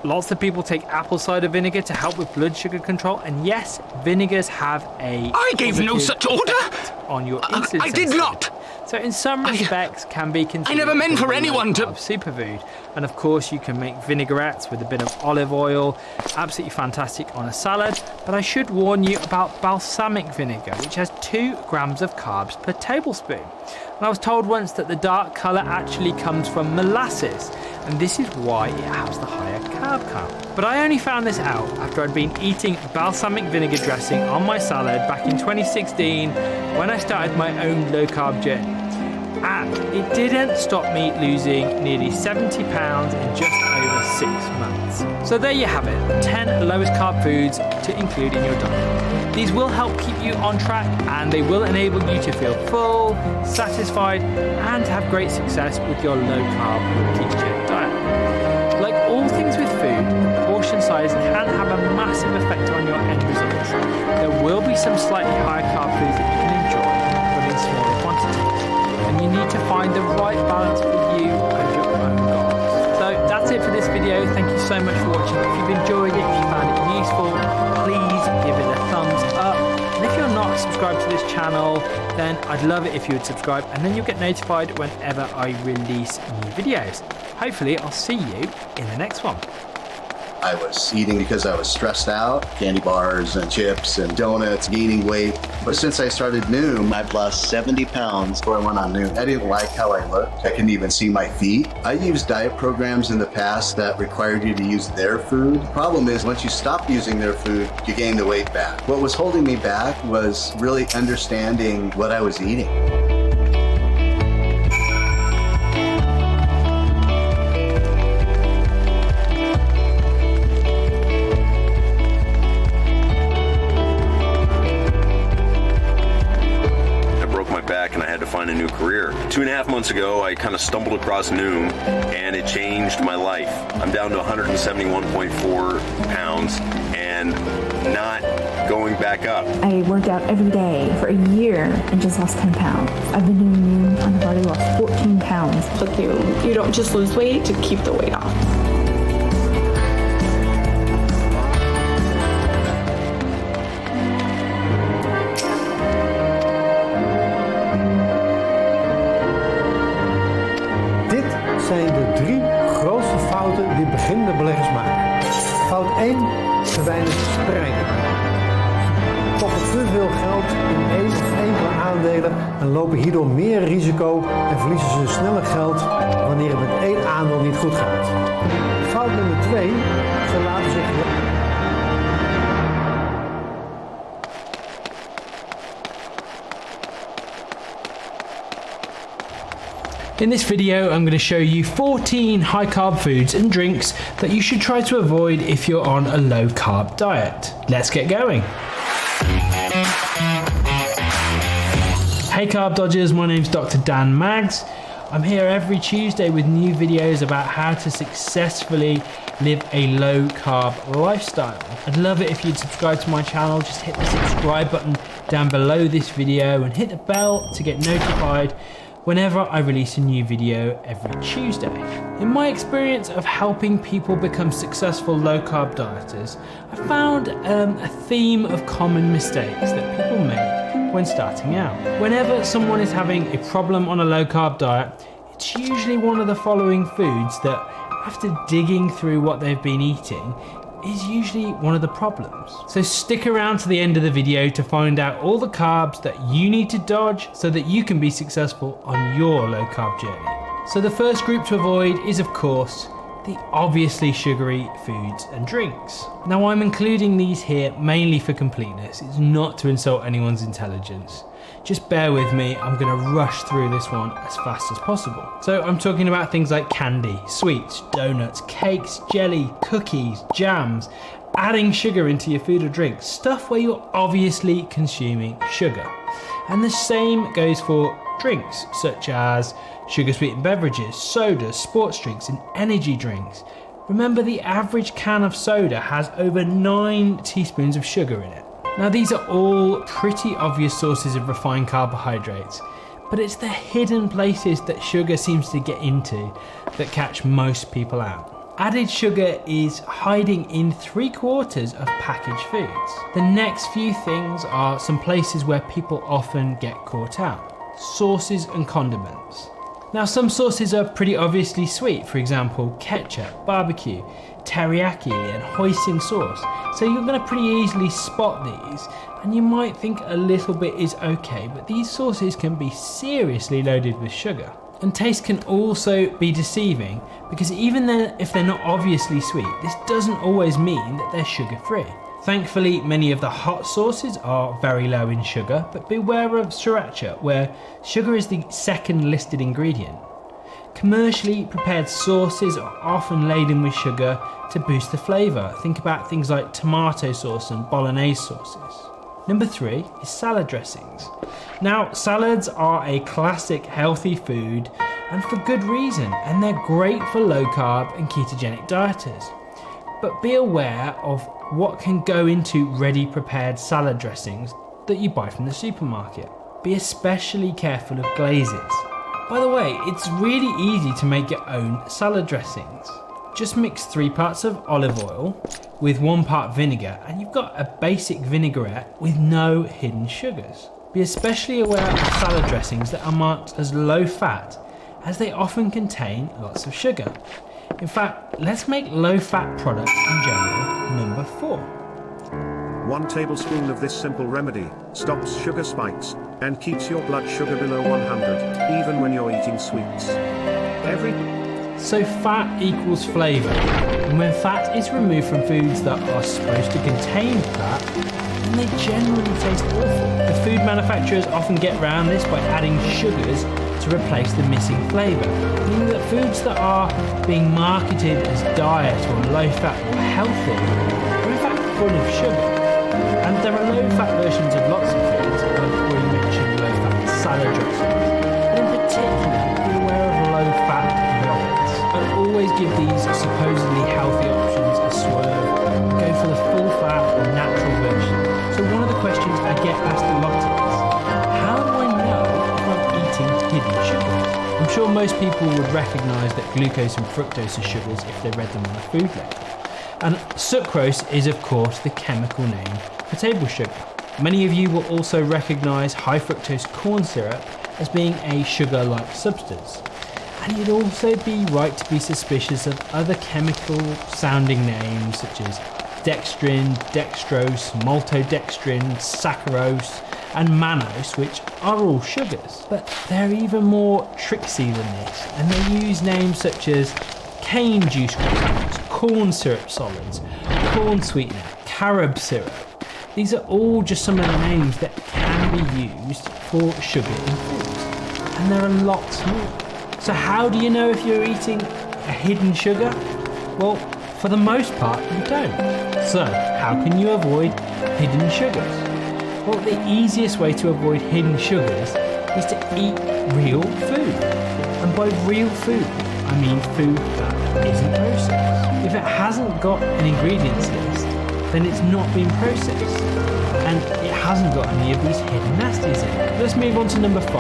Lots of people take apple cider vinegar to help with blood sugar control, and yes, vinegars have a I gave no positive such order. effect on your insulin I did sensitivity. not. So in some respects can be considered never meant for a anyone to- low-carb superfood. And of course you can make vinaigrettes with a bit of olive oil. Absolutely fantastic on a salad. But I should warn you about balsamic vinegar, which has 2 grams of carbs per tablespoon. And I was told once that the dark colour actually comes from molasses, and this is why it has the higher carb count. But I only found this out after I'd been eating balsamic vinegar dressing on my salad back in 2016 when I started my own low carb journey. And it didn't stop me losing nearly 70 pounds in just over 6 months. So there you have it, 10 lowest carb foods to include in your diet. These will help keep you on track, and they will enable you to feel full, satisfied, and have great success with your low carb or ketogenic diet. Like all things with food, portion size can have a massive effect on your end results. There will be some slightly higher carb foods that you can enjoy, but in smaller quantities. And you need to find the right balance for you and your own goals. So that's it for this video. Thank you so much for watching. If you've enjoyed it, if you found it useful, please give it a thumbs up. And if you're not subscribed to this channel, then I'd love it if you would subscribe, and then you'll get notified whenever I release new videos. Hopefully I'll see you in the next one. I was eating because I was stressed out, candy bars and chips and donuts, gaining weight. But since I started Noom, I've lost 70 pounds before I went on Noom. I didn't like how I looked. I couldn't even see my feet. I used diet programs in the past that required you to use their food. The problem is once you stop using their food, you gain the weight back. What was holding me back was really understanding what I was eating. And I had to find a new career. 2.5 months ago, I kind of stumbled across Noom, and it changed my life. I'm down to 171.4 pounds and not going back up. I worked out every day for a year and just lost 10 pounds. I've been doing Noom and I've already lost 14 pounds. But you don't just lose weight to keep the weight off. Zijn de 3 grootste fouten die beginnende beleggers maken. Fout 1, te weinig spreiden. Stoppen te veel geld in één of enkele aandelen en lopen hierdoor meer risico en verliezen ze sneller geld wanneer het met één aandeel niet goed gaat. Fout nummer 2, ze laten zich... In this video, I'm going to show you 14 high carb foods and drinks that you should try to avoid if you're on a low carb diet. Let's get going. Hey Carb Dodgers, my name's Dr. Dan Maggs. I'm here every Tuesday with new videos about how to successfully live a low carb lifestyle. I'd love it if you'd subscribe to my channel. Just hit the subscribe button down below this video and hit the bell to get notified whenever I release a new video every Tuesday. In my experience of helping people become successful low-carb dieters, I found a theme of common mistakes that people make when starting out. Whenever someone is having a problem on a low-carb diet, it's usually one of the following foods that, after digging through what they've been eating, is usually one of the problems. So stick around to the end of the video to find out all the carbs that you need to dodge so that you can be successful on your low carb journey. So the first group to avoid is, of course, the obviously sugary foods and drinks. Now I'm including these here mainly for completeness. It's not to insult anyone's intelligence. Just bear with me, I'm gonna rush through this one as fast as possible. So I'm talking about things like candy, sweets, donuts, cakes, jelly, cookies, jams, adding sugar into your food or drink, stuff where you're obviously consuming sugar. And the same goes for drinks, such as sugar sweetened beverages, sodas, sports drinks, and energy drinks. Remember, the average can of soda has over 9 teaspoons of sugar in it. Now these are all pretty obvious sources of refined carbohydrates, but it's the hidden places that sugar seems to get into that catch most people out. Added sugar is hiding in 3/4 of packaged foods. The next few things are some places where people often get caught out: sauces and condiments. Now some sauces are pretty obviously sweet, for example ketchup, barbecue, teriyaki and hoisin sauce, so you're going to pretty easily spot these and you might think a little bit is okay, but these sauces can be seriously loaded with sugar. And taste can also be deceiving because even if they're not obviously sweet, this doesn't always mean that they're sugar free. Thankfully, many of the hot sauces are very low in sugar, but beware of sriracha, where sugar is the second listed ingredient. Commercially prepared sauces are often laden with sugar to boost the flavour. Think about things like tomato sauce and bolognese sauces. Number 3 is salad dressings. Now, salads are a classic healthy food, and for good reason, and they're great for low carb and ketogenic dieters. But be aware of what can go into ready prepared salad dressings that you buy from the supermarket. Be especially careful of glazes. By the way, it's really easy to make your own salad dressings. Just mix 3 parts of olive oil with 1 part vinegar and you've got a basic vinaigrette with no hidden sugars. Be especially aware of salad dressings that are marked as low fat, as they often contain lots of sugar. In fact, let's make low-fat products in general number 4. 1 tablespoon of this simple remedy stops sugar spikes and keeps your blood sugar below 100, even when you're eating sweets. So fat equals flavour, and when fat is removed from foods that are supposed to contain fat, then they generally taste awful. The food manufacturers often get around this by adding sugars to replace the missing flavour, meaning that foods that are being marketed as diet or low-fat or healthy are in fact full of sugar. And there are low-fat versions of lots of foods. I've already mentioned low-fat salad dressings, but in particular, be aware of low-fat yogurts. I always give these supposedly healthy options a swerve and go for the full-fat or natural version. So one of the questions I get asked a lot is, how do I know if I'm eating hidden sugars? I'm sure most people would recognise that glucose and fructose are sugars if they read them on a food label. And sucrose is of course the chemical name for table sugar. Many of you will also recognise high fructose corn syrup as being a sugar-like substance. And you'd also be right to be suspicious of other chemical sounding names such as dextrin, dextrose, maltodextrin, saccharose and mannose, which are all sugars. But they're even more tricksy than this, and they use names such as cane juice crystals, corn syrup solids, corn sweetener, carob syrup. These are all just some of the names that can be used for sugar in foods, and there are lots more. So how do you know if you're eating a hidden sugar? Well, for the most part, you don't. So how can you avoid hidden sugars? Well, the easiest way to avoid hidden sugars is to eat real food. And by real food, I mean food that isn't processed. If it hasn't got an ingredients list, then it's not been processed. And it hasn't got any of these hidden nasties in it. Let's move on to number 5,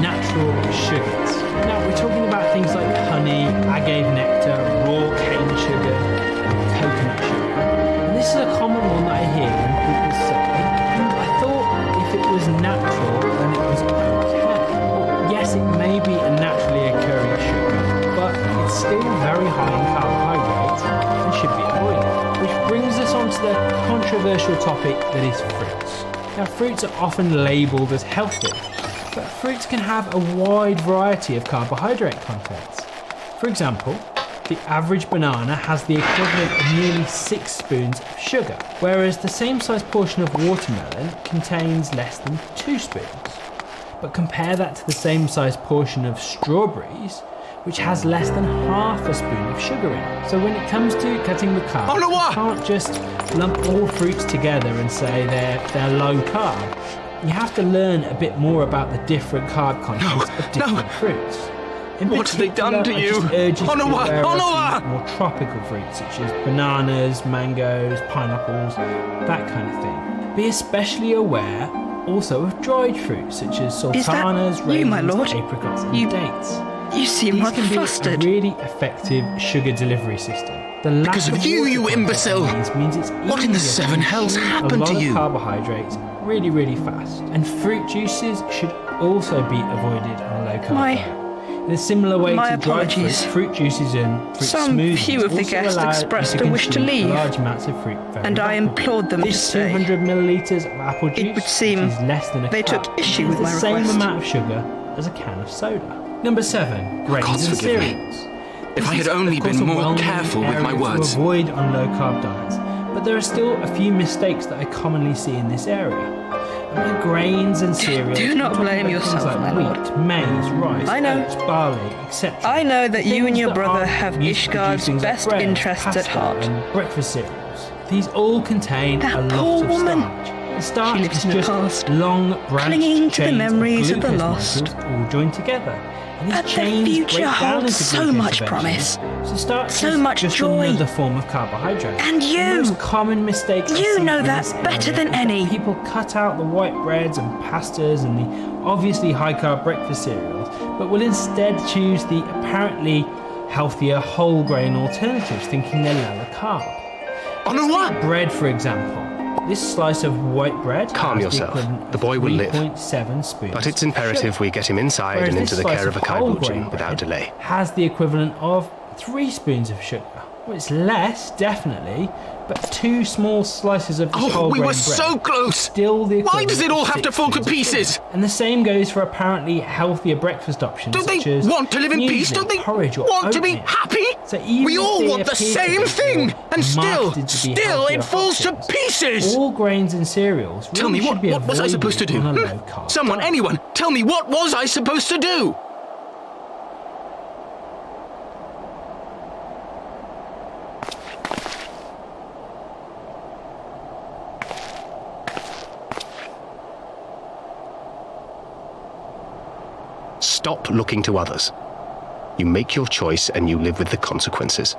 natural sugars. Now we're talking about things like honey, agave nectar, raw cane sugar, and coconut sugar. And this is a common one that I hear when people say, I thought if it was natural, then it was okay. Well, yes, it may be a naturally occurring sugar, but it's still very high in carbohydrates and should be avoided. Which brings us on to the controversial topic that is fruits. Now fruits are often labelled as healthy, but fruits can have a wide variety of carbohydrate contents. For example, the average banana has the equivalent of nearly 6 spoons of sugar, whereas the same size portion of watermelon contains less than 2 spoons. But compare that to the same size portion of strawberries, which has less than half a spoon of sugar in it. So when it comes to cutting the carbs, you can't just lump all fruits together and say they're low carb. You have to learn a bit more about the different carb contents of different fruits. What have they done to you? More tropical fruits such as bananas, mangoes, pineapples, that kind of thing. Be especially aware also of dried fruits such as sultanas, raisins, apricots and dates. You seem These rather can be flustered. a really effective sugar delivery system. The lack Because of you, you imbecile! Means it's What in the easier seven to hells eat happened a to lot you? Of carbohydrates really, really fast. And fruit juices should also be avoided on a low carb diet. In a similar way my to dried apologies. fruit juices and fruit Some smoothies few of the also guests allow expressed you a wish to consume leave, large amounts of fruit very and I rapidly. implored them to This stay. 200 millilitres of apple juice, It would seem which is less than a they cup, took issue with the my same request. amount of sugar as a can of soda. Number 7, grains Gods and forgive me. cereals. If This I had is, only of course, been a more well-known careful with my area words. to avoid on low carb diets, but there are still a few mistakes that I commonly see in this area. And by grains and cereals, Do not I'm talking blame about yourself, things my like lord. wheat, maize, rice, I know. oats, barley, etc. I know that you and your Things that brother aren't have used to Ishgard's produce things like best bread, interests at pasta, heart. and breakfast cereals. These all contain That a lot poor of woman. starch. The starch She lives is in the just past, long branched clinging to the chains memories of the glucose lost. molecules all joined together. And these But the chains future break down holds into so glucose much eventually. promise, So starch so is much just joy. another form of carbohydrate. And The you! most common mistake I You see know in that this better area than is that any. People cut out the white breads and pastas and the obviously high carb breakfast cereals, but will instead choose the apparently healthier whole grain alternatives, thinking they're lower carb. Bread, for example. This slice of white bread Calm has yourself. the equivalent The of boy will live. 3.7 spoons But it's of imperative sugar. we get him inside Whereas and this into the slice care of a whole kaibuchin grain without bread delay. has the equivalent of 3 spoons of sugar. Well, it's less, definitely, but 2 small slices of this whole we grain were bread so close! Still the Why does it all have to fall to pieces? And the same goes for apparently healthier breakfast options. Don't they such as want to live in peace? muesli, Don't they porridge, or want to be oatmeal. happy? So even We if all they want the appear to same be thing, and still marketed to be it healthier falls to options, pieces! all grains and cereals really Tell me, should be what was I supposed to do? avoided on a low-carb Someone, diet. anyone, tell me, what was I supposed to do? Stop looking to others. You make your choice and you live with the consequences.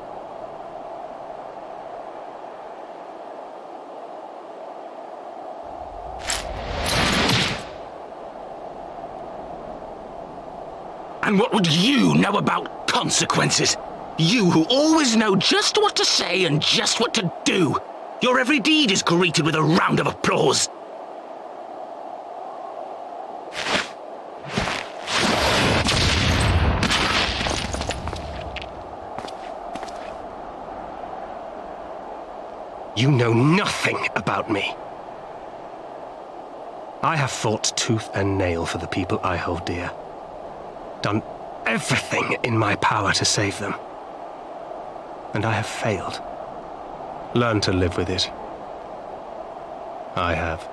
And what would you know about consequences? You who always know just what to say and just what to do. Your every deed is greeted with a round of applause. You know nothing about me. I have fought tooth and nail for the people I hold dear. Done everything in my power to save them. And I have failed. Learn to live with it. I have.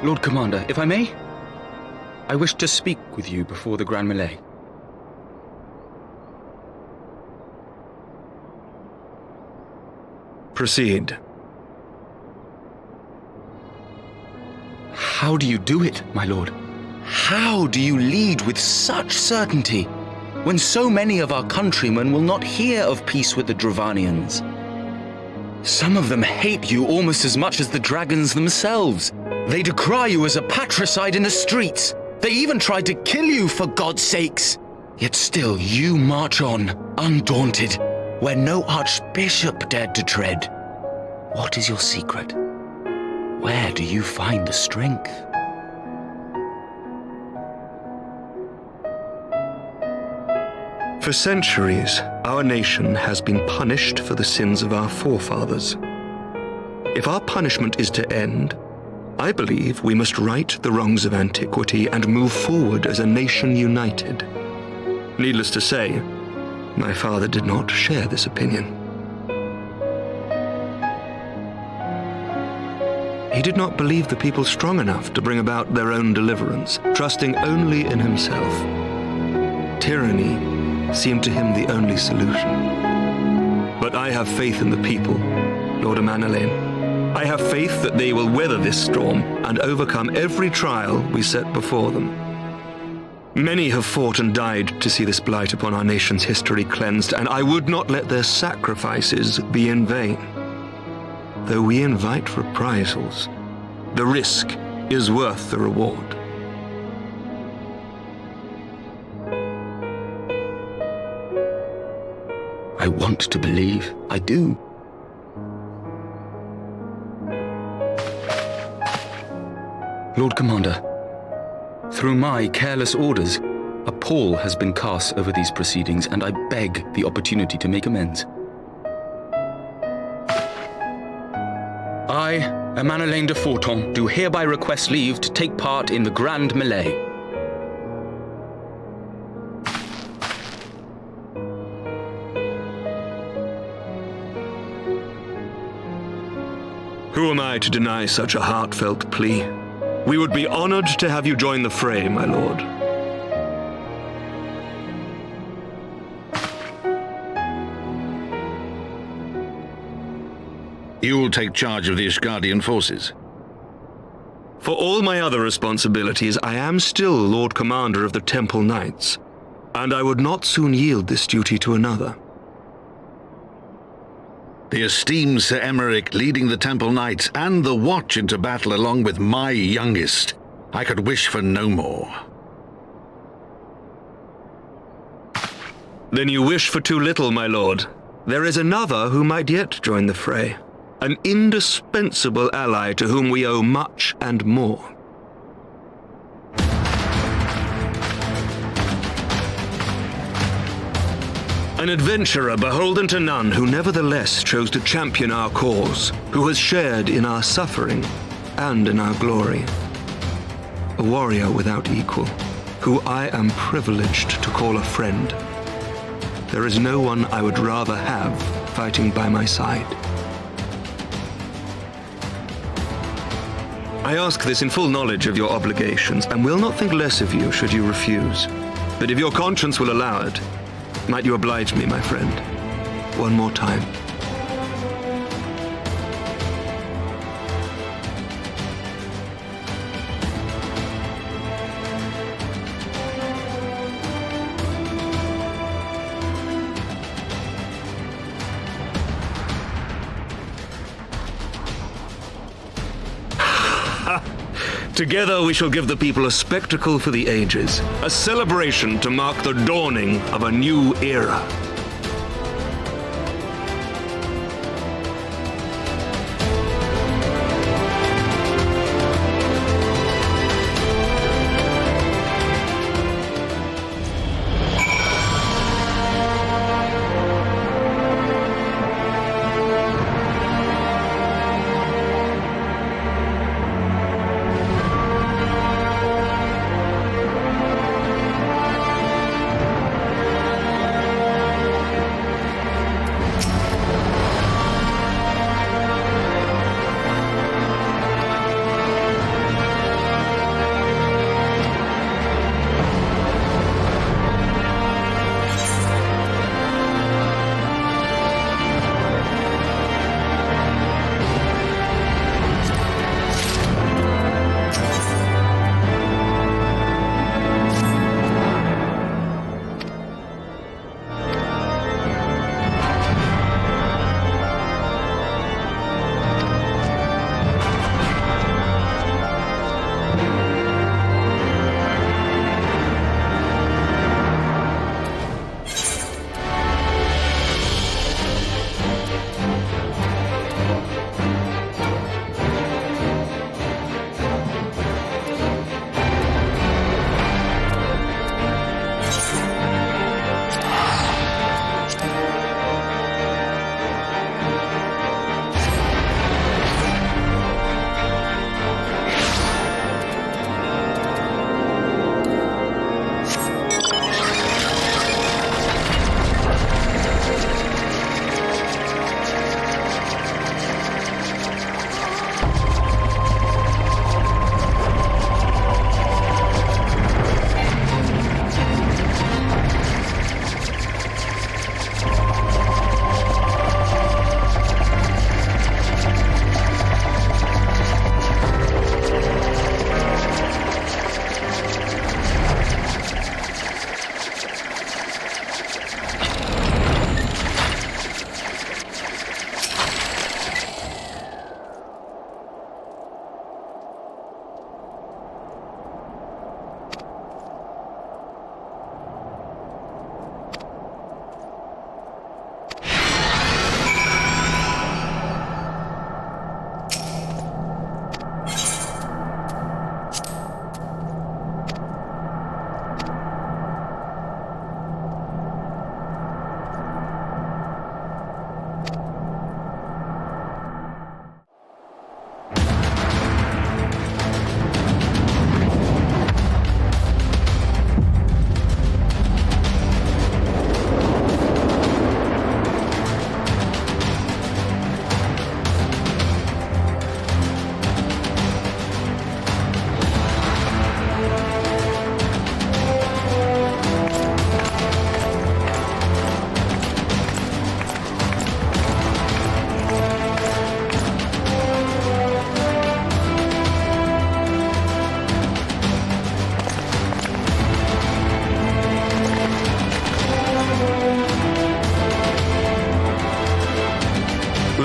Lord Commander, if I may, I wish to speak with you before the Grand Melee. Proceed. How do you do it, my lord? How do you lead with such certainty when so many of our countrymen will not hear of peace with the Dravanians? Some of them hate you almost as much as the dragons themselves. They decry you as a patricide in the streets. They even tried to kill you, for God's sakes. Yet still you march on, undaunted, where no archbishop dared to tread. What is your secret? Where do you find the strength? For centuries, our nation has been punished for the sins of our forefathers. If our punishment is to end, I believe we must right the wrongs of antiquity and move forward as a nation united. Needless to say, my father did not share this opinion. He did not believe the people strong enough to bring about their own deliverance, trusting only in himself. Tyranny seemed to him the only solution. But I have faith in the people, Lord Amanalain. I have faith that they will weather this storm and overcome every trial we set before them. Many have fought and died to see this blight upon our nation's history cleansed, and I would not let their sacrifices be in vain. Though we invite reprisals, the risk is worth the reward. I want to believe. I do. Lord Commander, through my careless orders, a pall has been cast over these proceedings, and I beg the opportunity to make amends. I, Amanalain de Forton, do hereby request leave to take part in the Grand Melee. Who am I to deny such a heartfelt plea? We would be honored to have you join the fray, my lord. You will take charge of the Ishgardian forces? For all my other responsibilities, I am still Lord Commander of the Temple Knights, and I would not soon yield this duty to another. The esteemed Sir Emeric leading the Temple Knights and the Watch into battle along with my youngest. I could wish for no more. Then you wish for too little, my lord. There is another who might yet join the fray. An indispensable ally to whom we owe much and more. An adventurer beholden to none who nevertheless chose to champion our cause, who has shared in our suffering and in our glory. A warrior without equal, who I am privileged to call a friend. There is no one I would rather have fighting by my side. I ask this in full knowledge of your obligations, and will not think less of you should you refuse. But if your conscience will allow it, might you oblige me, my friend, one more time? Together we shall give the people a spectacle for the ages, a celebration to mark the dawning of a new era.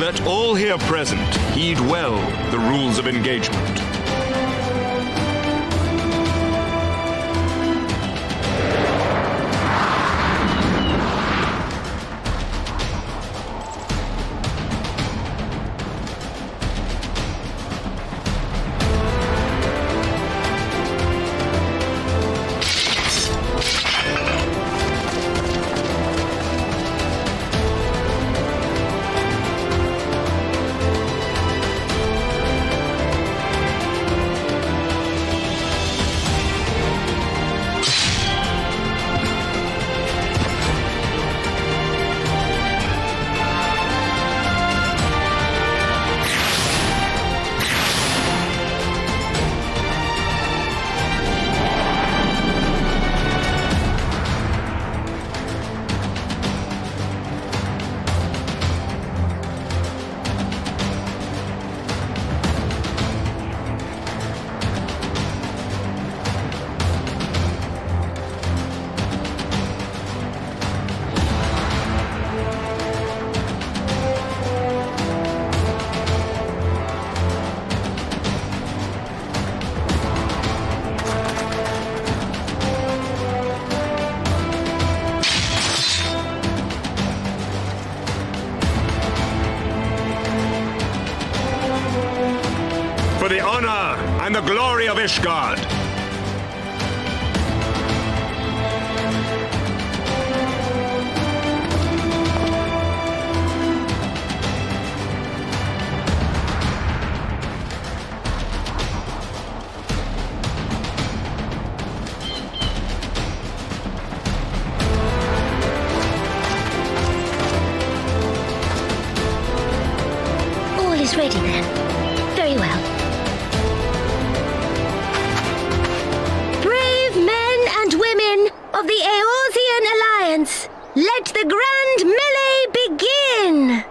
Let all here present heed well the rules of engagement. For the honor and the glory of Ishgard. All is ready then. Very well. And women of the Eorzean Alliance, let the grand melee begin!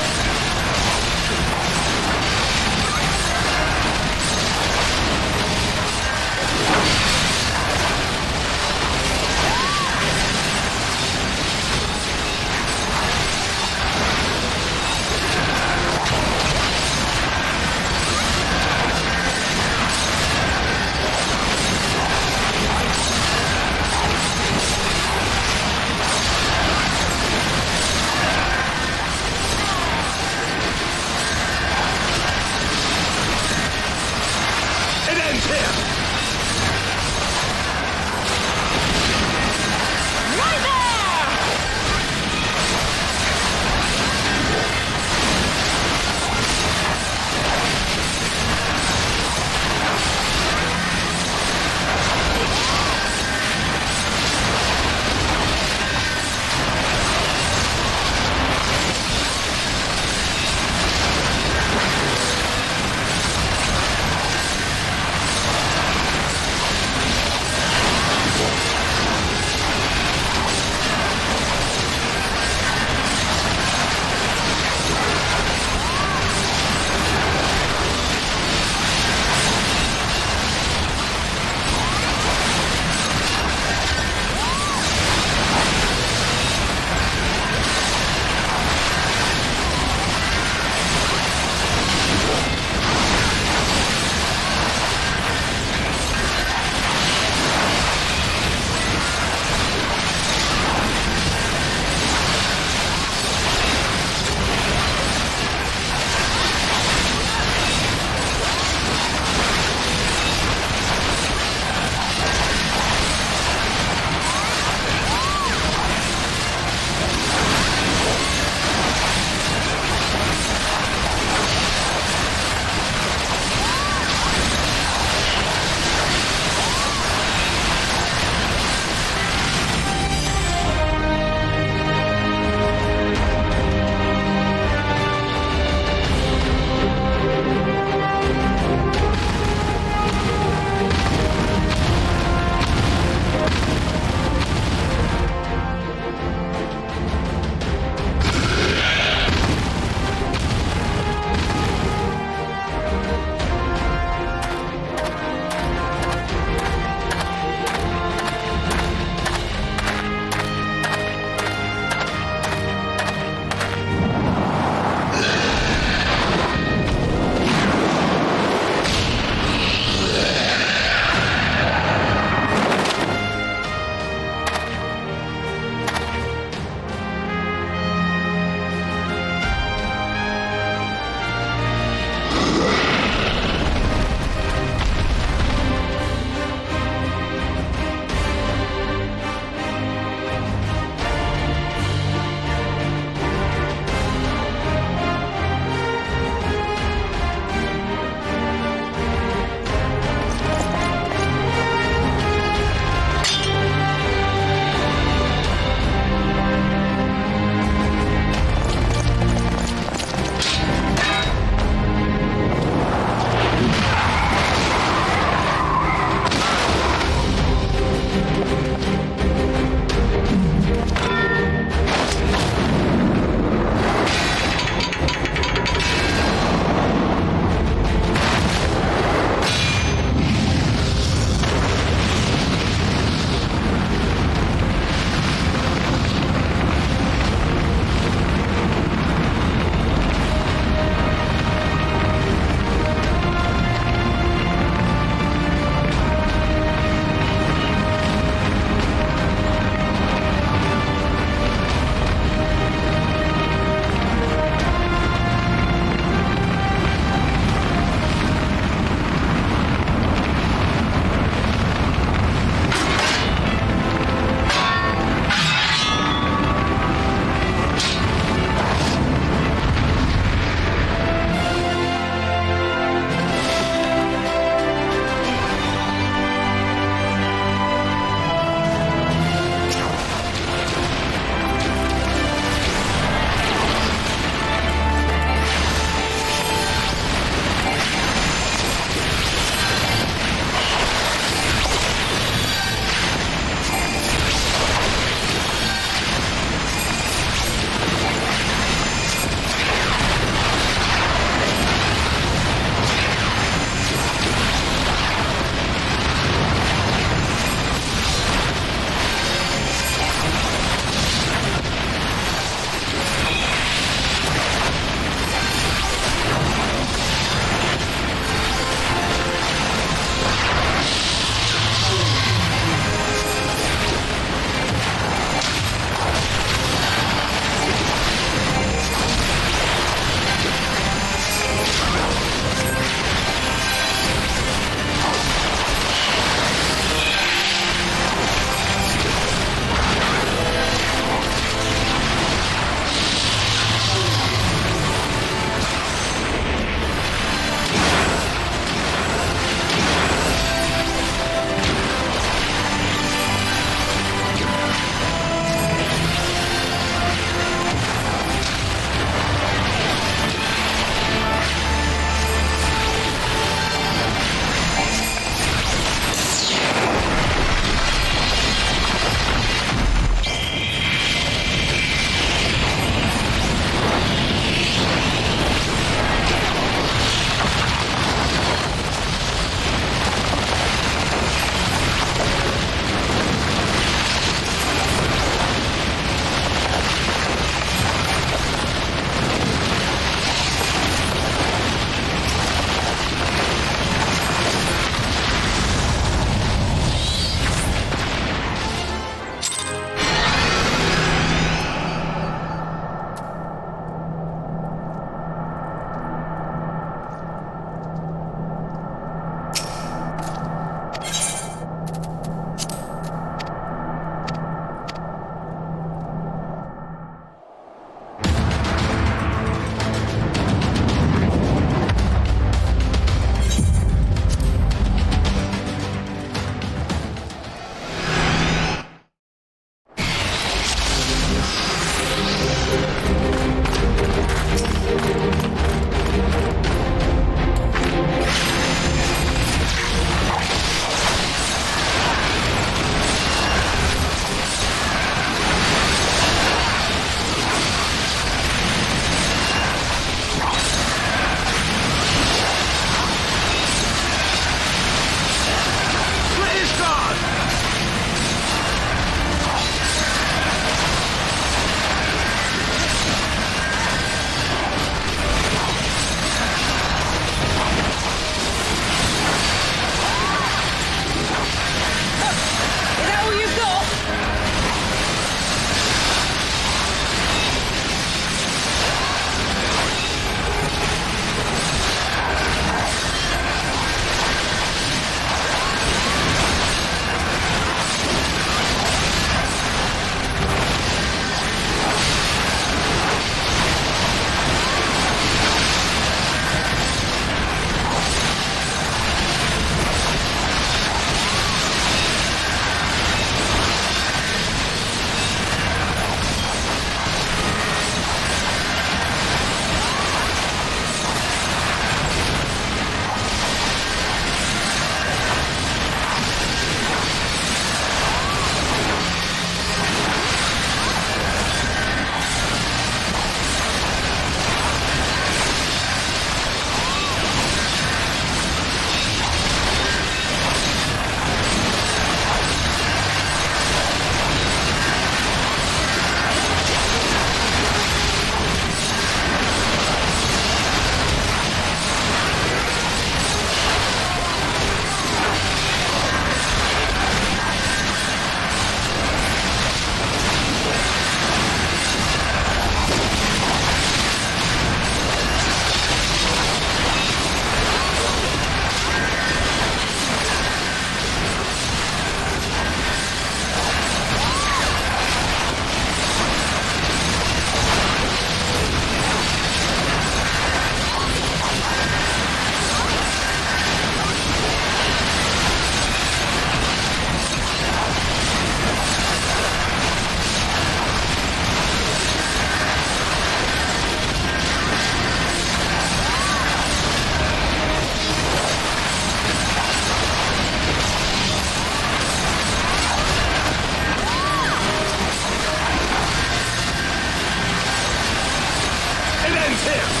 Right there!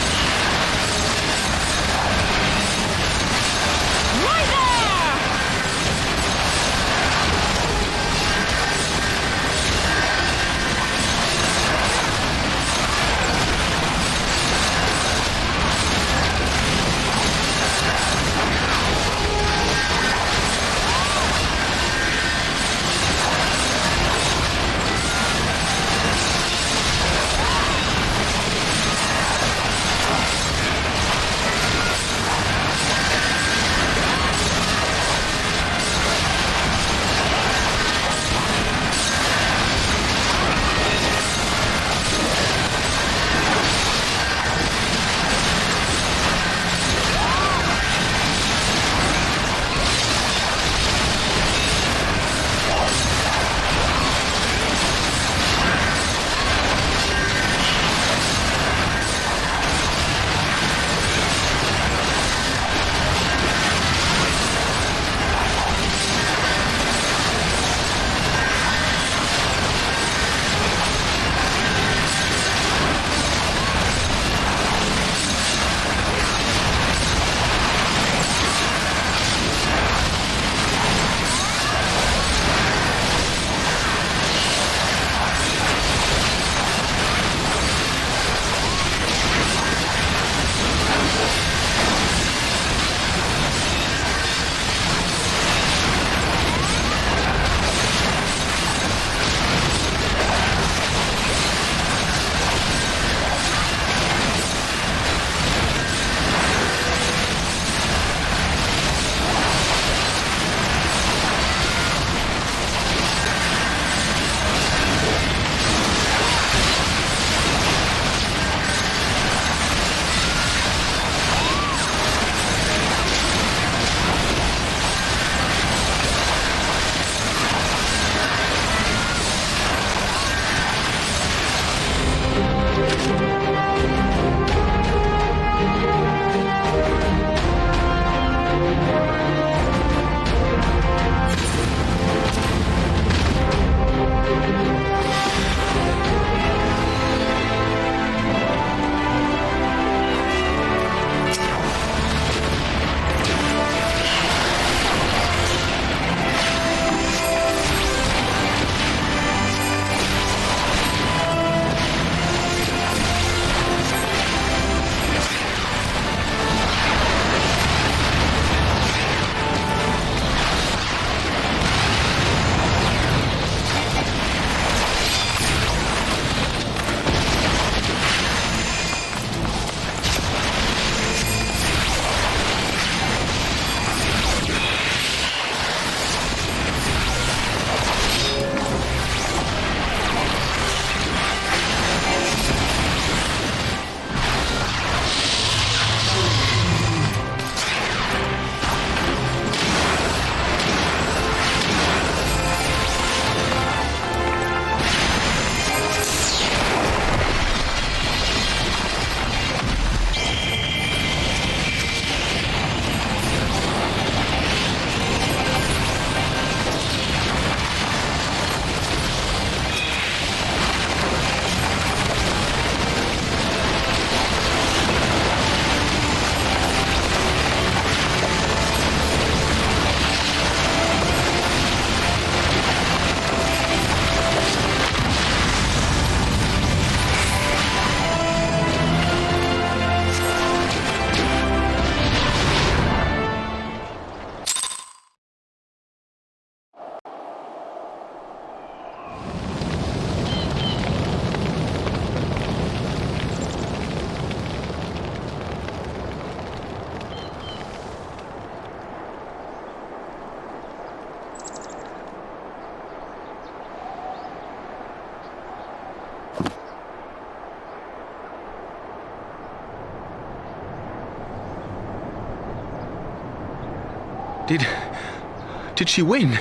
Did she win?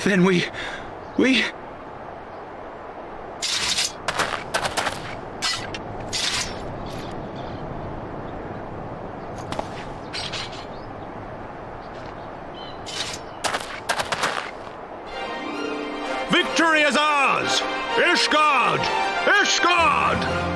Then we... Victory is ours! Ishgard! Ishgard!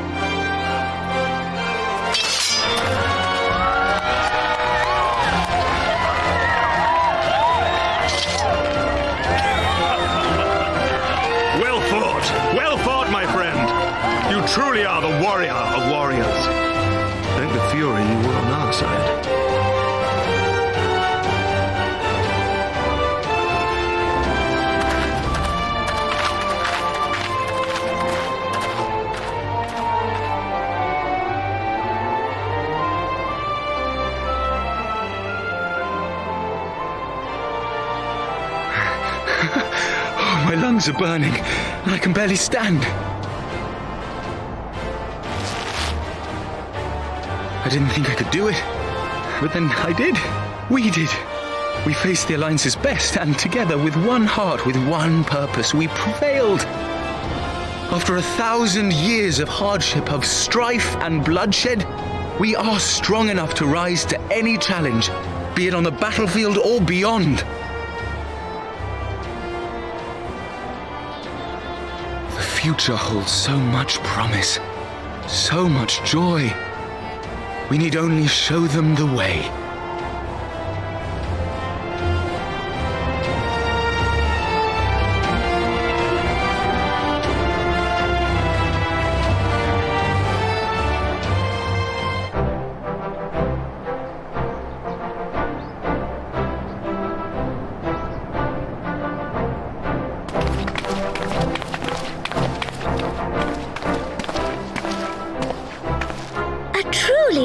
truly are the warrior of warriors. Thank the Fury you were on our side. My lungs are burning, and I can barely stand. I didn't think I could do it, but then I did. We did. We faced the Alliance's best, and together, with one heart, with one purpose, we prevailed. After 1,000 years of hardship, of strife and bloodshed, we are strong enough to rise to any challenge, be it on the battlefield or beyond. The future holds so much promise, so much joy. We need only show them the way.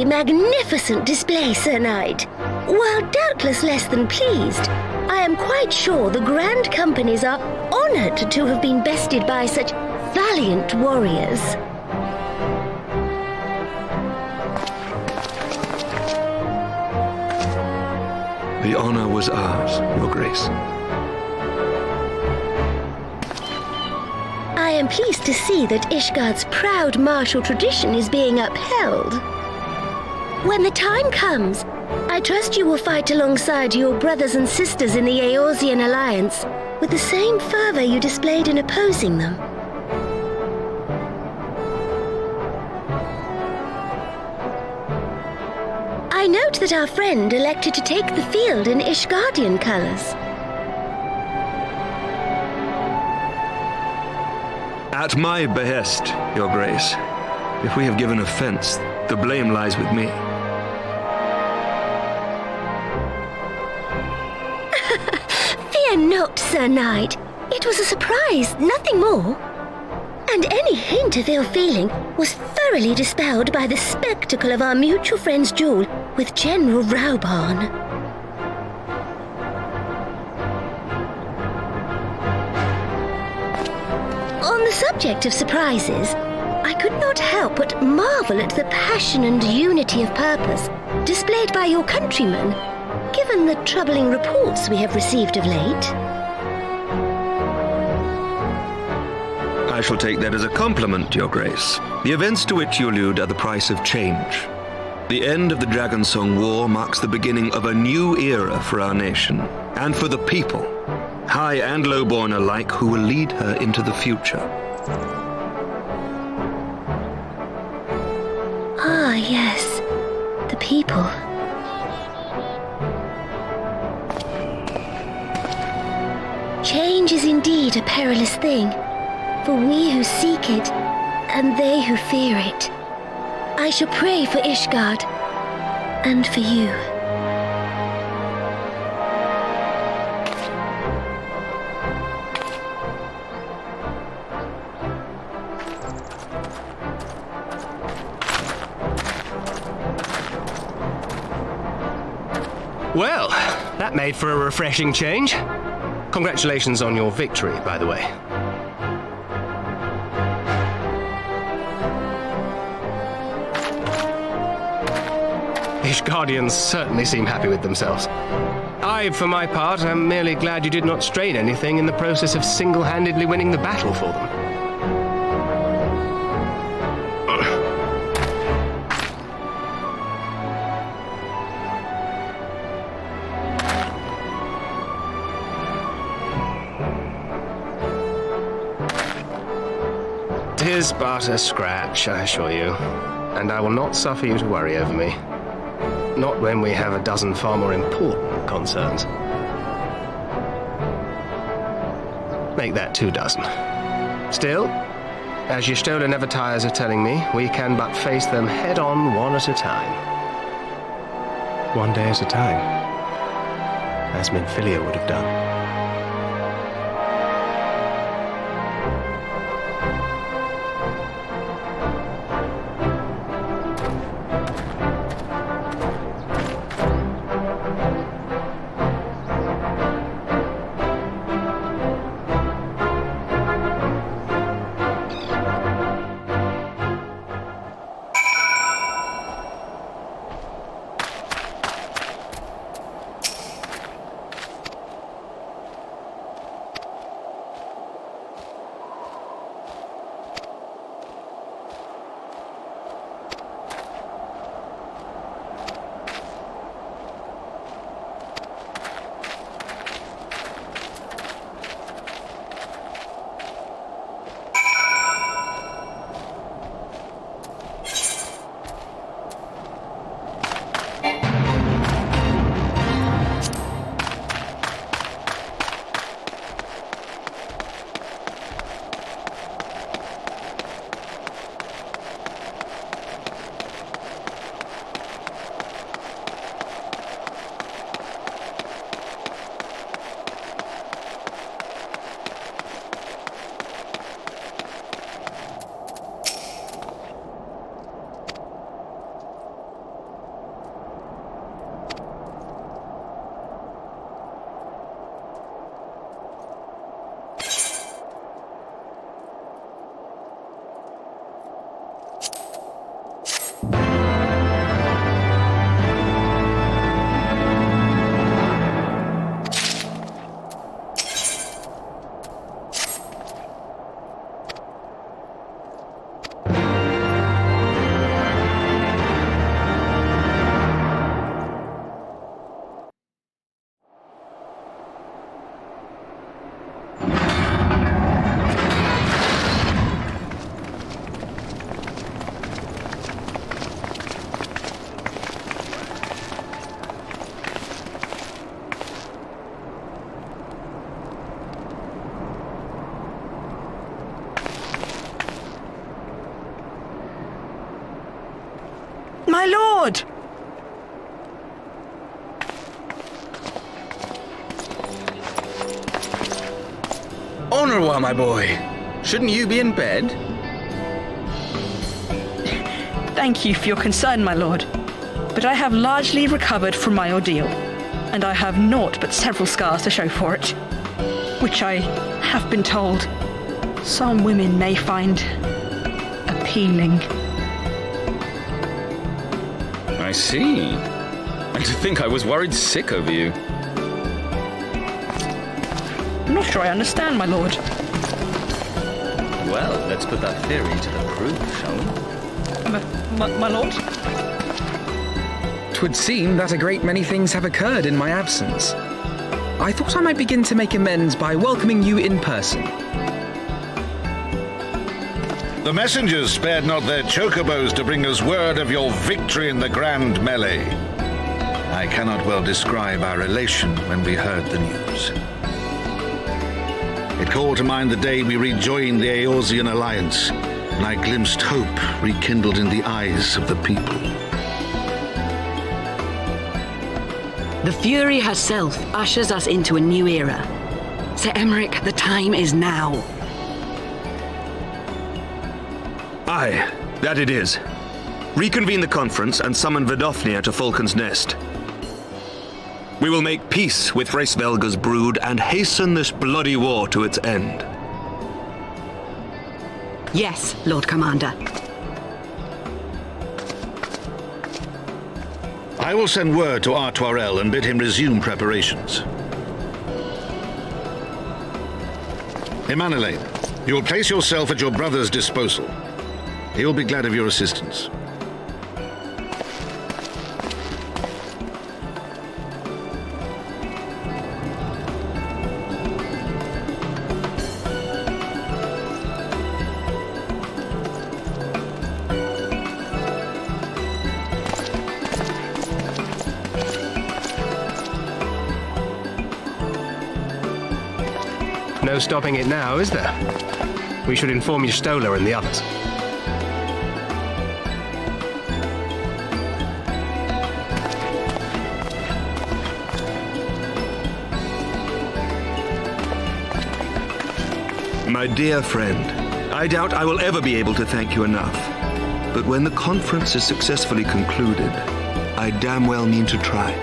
Magnificent display, Sir Knight. While doubtless less than pleased, I am quite sure the Grand Companies are honored to have been bested by such valiant warriors. The honor was ours, Your Grace. I am pleased to see that Ishgard's proud martial tradition is being upheld. When the time comes, I trust you will fight alongside your brothers and sisters in the Eorzean Alliance with the same fervor you displayed in opposing them. I note that our friend elected to take the field in Ishgardian colors. At my behest, Your Grace. If we have given offense, the blame lies with me. Fear not, Sir Knight. It was a surprise, nothing more. And any hint of ill feeling was thoroughly dispelled by the spectacle of our mutual friend's duel with General Raubarn. On the subject of surprises, I could not help but marvel at the passion and unity of purpose displayed by your countrymen, given the troubling reports we have received of late. I shall take that as a compliment, Your Grace. The events to which you allude are the price of change. The end of the Dragonsong War marks the beginning of a new era for our nation, and for the people, high and lowborn alike, who will lead her into the future. Ah, yes. The people. Change is indeed a perilous thing, for we who seek it, and they who fear it. I shall pray for Ishgard, and for you. Well, that made for a refreshing change. Congratulations on your victory, by the way. Ishgardians certainly seem happy with themselves. I, for my part, am merely glad you did not strain anything in the process of single-handedly winning the battle for them. Tis but a scratch, I assure you, and I will not suffer you to worry over me. Not when we have a dozen far more important concerns. Make that 2 dozen. Still, As your Stola never tires of telling me, we can but face them head-on one at a time. One day at a time. As Minfilia would have done. My lord! Honorwa, my boy. Shouldn't you be in bed? Thank you for your concern, my lord. But I have largely recovered from my ordeal, and I have naught but several scars to show for it, which I have been told some women may find appealing. I see. And to think I was worried sick over you. I'm not sure I understand, my lord. Well, let's put that theory to the proof, shall we? My lord? 'Twould seem that a great many things have occurred in my absence. I thought I might begin to make amends by welcoming you in person. The messengers spared not their chocobos to bring us word of your victory in the grand melee. I cannot well describe our elation when we heard the news. It called to mind the day we rejoined the Eorzean alliance, and I glimpsed hope rekindled in the eyes of the people. The Fury herself ushers us into a new era. Sir Emmerich, the time is now. Aye, that it is. Reconvene the conference and summon Vidofnir to Falcon's Nest. We will make peace with Hraesvelga's brood and hasten this bloody war to its end. Yes, Lord Commander. I will send word to Artoirel and bid him resume preparations. Emanuele, you will place yourself at your brother's disposal. He will be glad of your assistance. No stopping it now, is there? We should inform Y'shtola and the others. My dear friend, I doubt I will ever be able to thank you enough. But when the conference is successfully concluded, I damn well mean to try.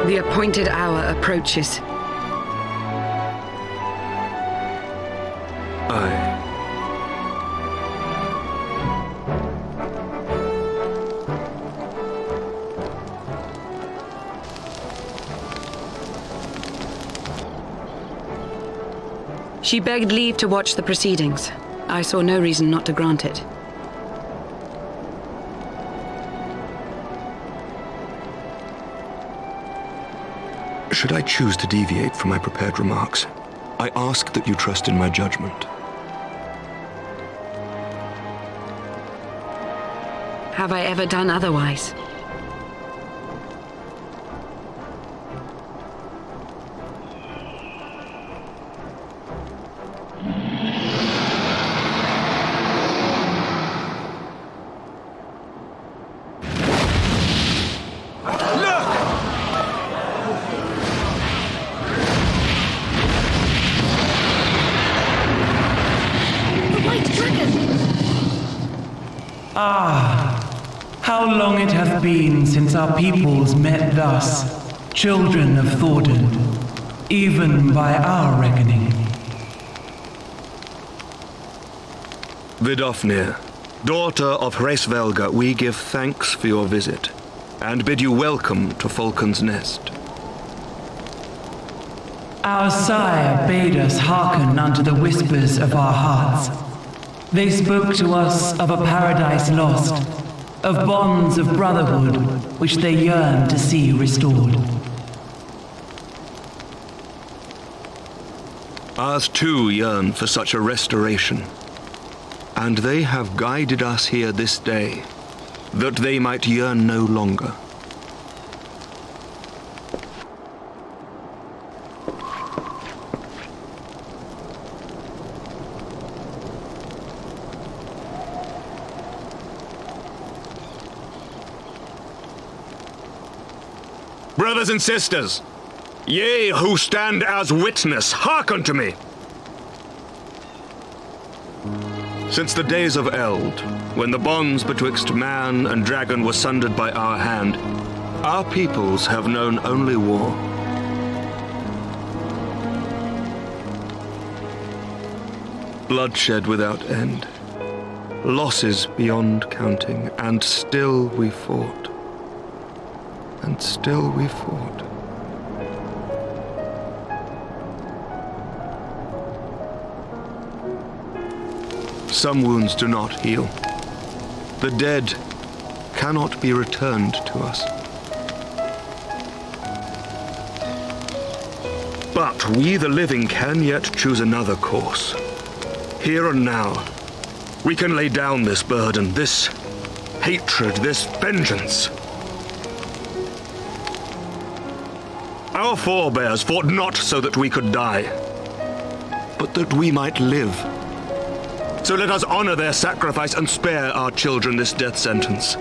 The appointed hour approaches. Aye. She begged leave to watch the proceedings. I saw no reason not to grant it. Should I choose to deviate from my prepared remarks, I ask that you trust in my judgment. Have I ever done otherwise? How long it hath been since our peoples met thus, children of Thordan, even by our reckoning. Vidofnir, daughter of Hraesvelga, we give thanks for your visit, and bid you welcome to Falcon's Nest. Our sire bade us hearken unto the whispers of our hearts. They spoke to us of a paradise lost, of bonds of brotherhood which they yearn to see restored. Ours too yearn for such a restoration, and they have guided us here this day, that they might yearn no longer. Brothers and sisters, ye who stand as witness, hearken to me. Since the days of Eld, when the bonds betwixt man and dragon were sundered by our hand, our peoples have known only war. Bloodshed without end, losses beyond counting, and still we fought. And still we fought. Some wounds do not heal. The dead cannot be returned to us. But we, the living, can yet choose another course. Here and now, we can lay down this burden, this hatred, this vengeance. Our forebears fought not so that we could die, but that we might live. So let us honor their sacrifice and spare our children this death sentence.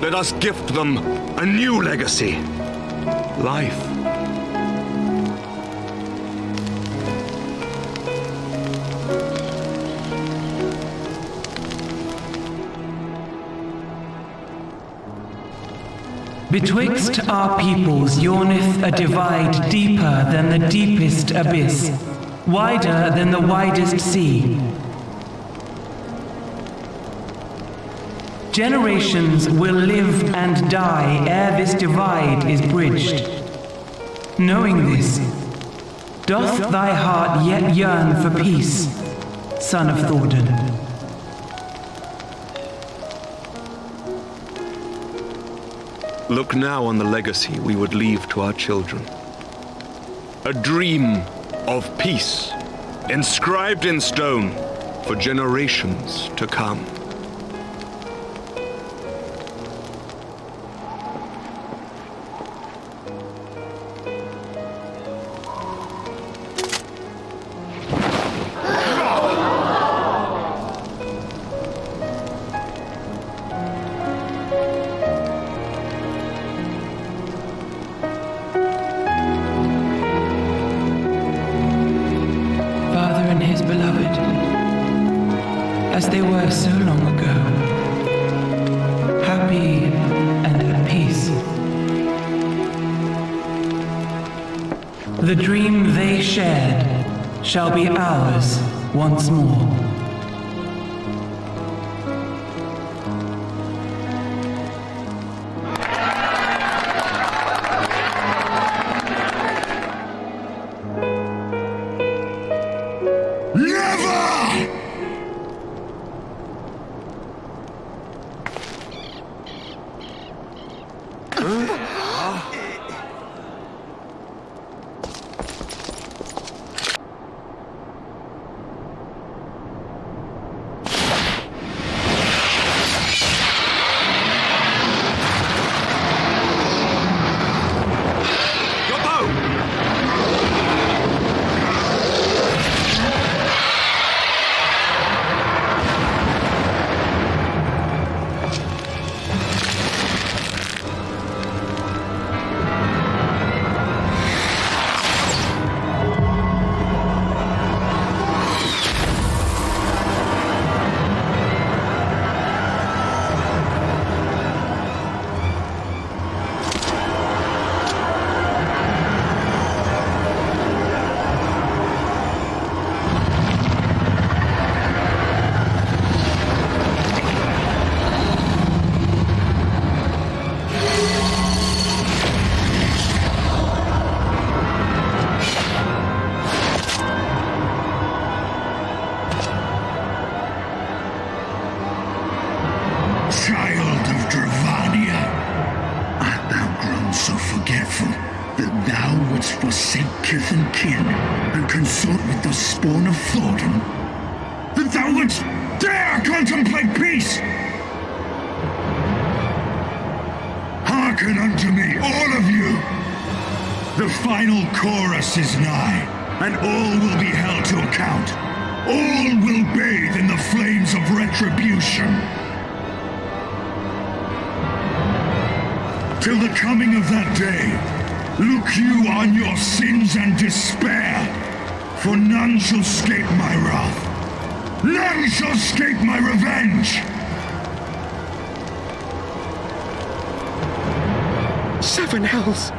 Let us gift them a new legacy, life. Betwixt our peoples yawneth a divide deeper than the deepest abyss, wider than the widest sea. Generations will live and die ere this divide is bridged. Knowing this, doth thy heart yet yearn for peace, son of Thordan? Look now on the legacy we would leave to our children. A dream of peace, inscribed in stone for generations to come. As they were so long ago, happy and at peace. The dream they shared shall be ours once more. Child of Dravania, art thou grown so forgetful that thou wouldst forsake kith and kin and consort with the spawn of Thordan? That thou wouldst dare contemplate peace? Hearken unto me, all of you! The final chorus is nigh, and all will be held to account. All will bathe in the flames of retribution. Till the coming of that day, look you on your sins and despair, for none shall escape my wrath. None shall escape my revenge! 7 hells!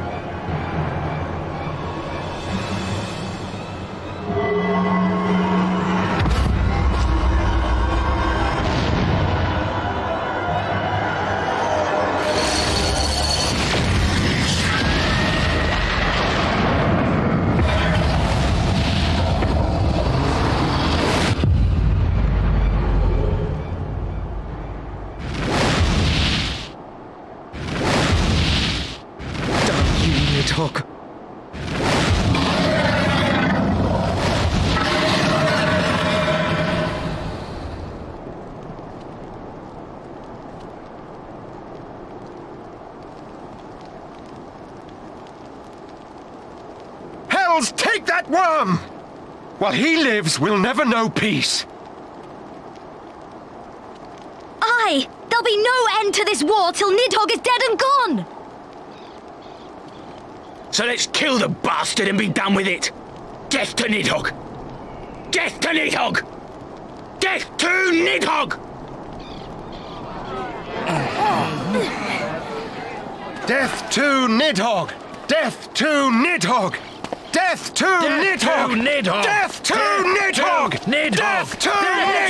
Nidhogg. Hells, take that worm! While he lives, we'll never know peace. Aye! There'll be no end to this war till Nidhogg is dead and gone! So let's kill the bastard and be done with it! Death to Nidhogg! Death to Nidhogg! Death to Nidhogg! Death to Nidhogg! Death to Nidhogg! Death to Nidhogg! Death to Nidhogg! Death to Nidhogg! Death to Nidhogg!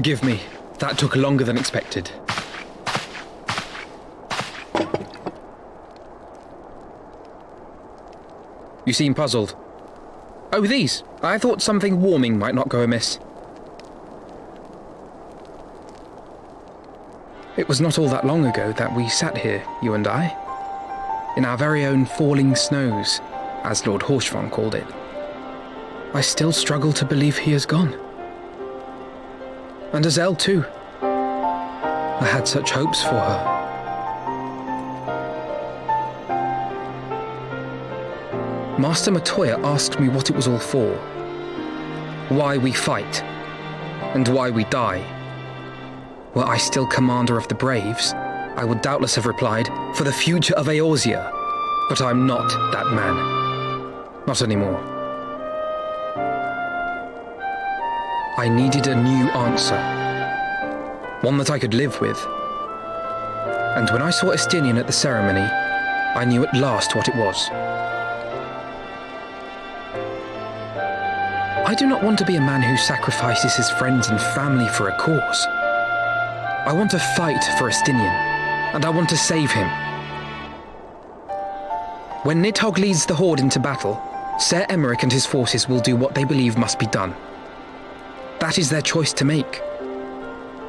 Forgive me. That took longer than expected. You seem puzzled. Oh, these. I thought something warming might not go amiss. It was not all that long ago that we sat here, you and I, in our very own falling snows, as Lord Horshfong called it. I still struggle to believe he is gone. And Azelle too. I had such hopes for her. Master Matoya asked me what it was all for. Why we fight, and why we die. Were I still commander of the Braves, I would doubtless have replied, for the future of Eorzea. But I'm not that man. Not anymore. I needed a new answer. One that I could live with. And when I saw Estinian at the ceremony, I knew at last what it was. I do not want to be a man who sacrifices his friends and family for a cause. I want to fight for Estinian, and I want to save him. When Nidhogg leads the Horde into battle, Ser Emeric and his forces will do what they believe must be done. That is their choice to make.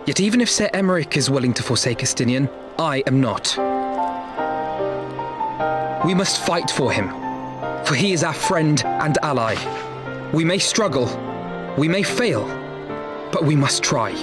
Yet even if Ser Emeric is willing to forsake Estinian, I am not. We must fight for him, for he is our friend and ally. We may struggle, we may fail, but we must try.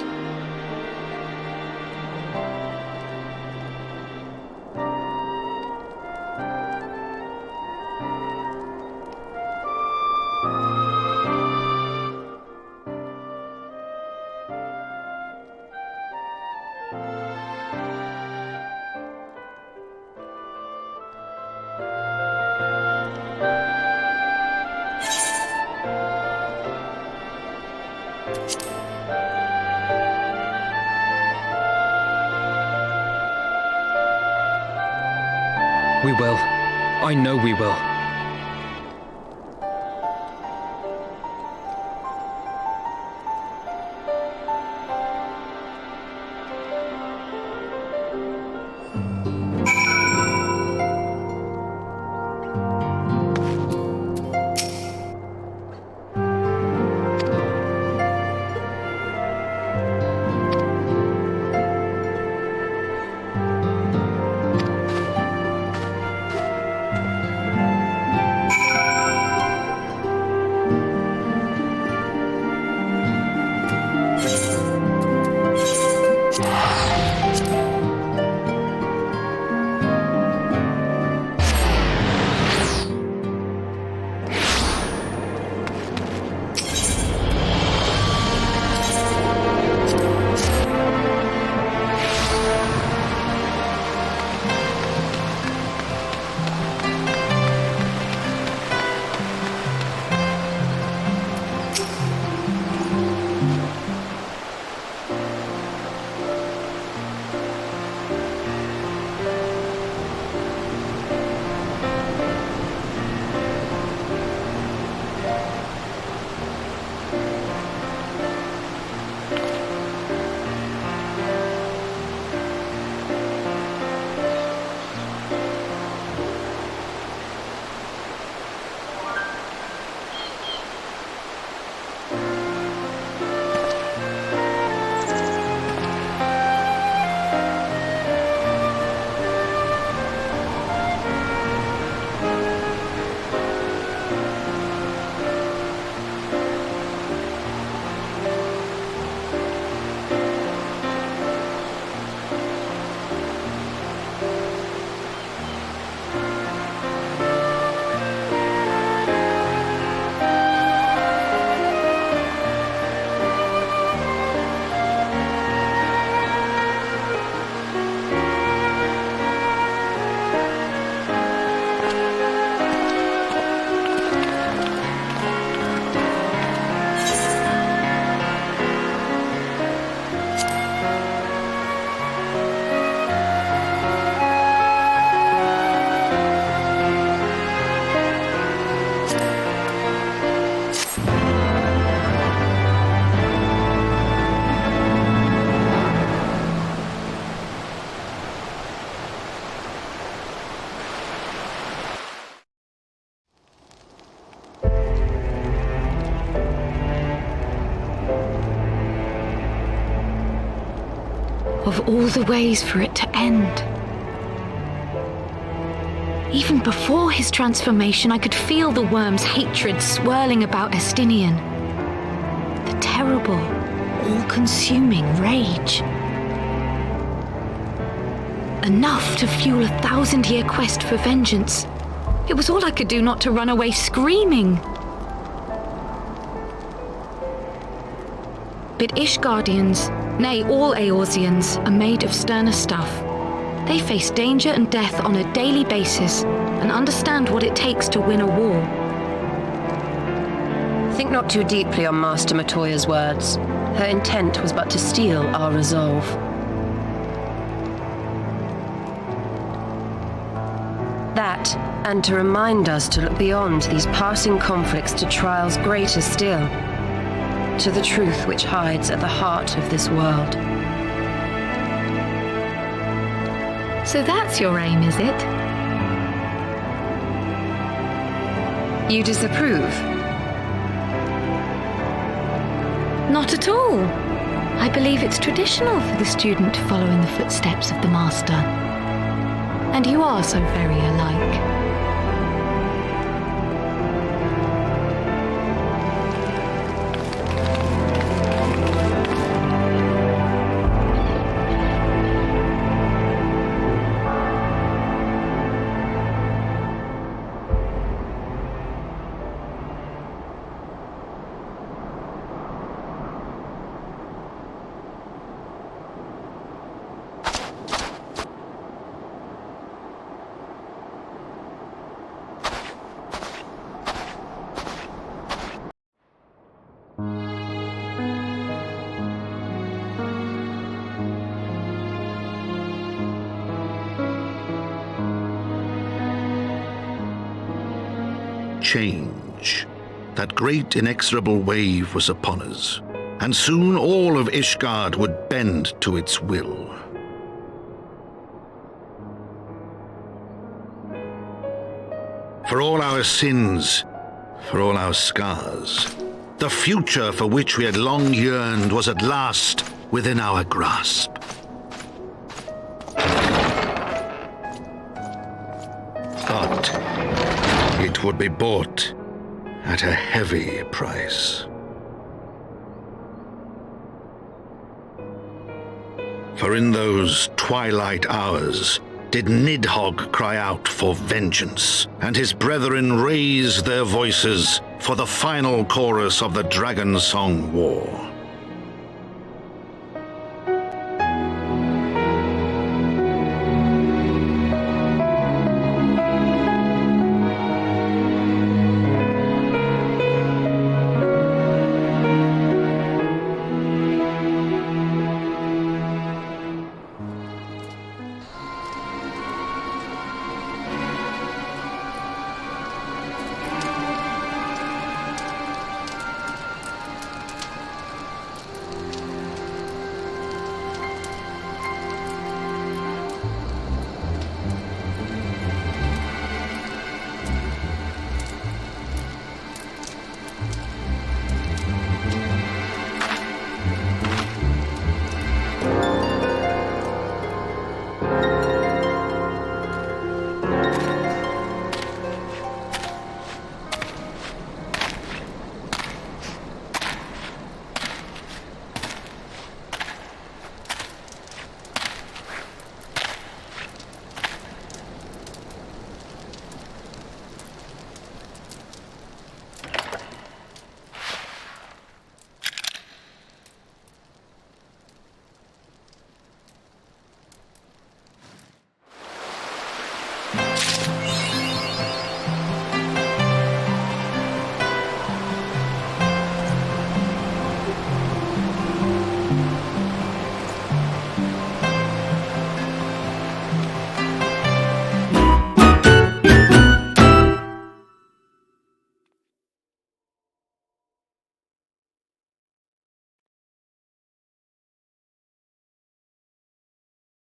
We will. I know we will. of all the ways for it to end. Even before his transformation, I could feel the worm's hatred swirling about Estinian. The terrible, all-consuming rage. Enough to fuel a 1,000-year quest for vengeance. It was all I could do not to run away screaming. But Ishgardians, nay, all Eorzeans, are made of sterner stuff. They face danger and death on a daily basis and understand what it takes to win a war. Think not too deeply on Master Matoya's words. Her intent was but to steal our resolve. That, and to remind us to look beyond these passing conflicts to trials greater still, to the truth which hides at the heart of this world. So that's your aim, is it? You disapprove? Not at all. I believe it's traditional for the student to follow in the footsteps of the master. And you are so very alike. Change. That great inexorable wave was upon us, and soon all of Ishgard would bend to its will. For all our sins, for all our scars, the future for which we had long yearned was at last within our grasp. But it would be bought at a heavy price. For in those twilight hours did Nidhogg cry out for vengeance, and his brethren raise their voices for the final chorus of the Dragonsong War.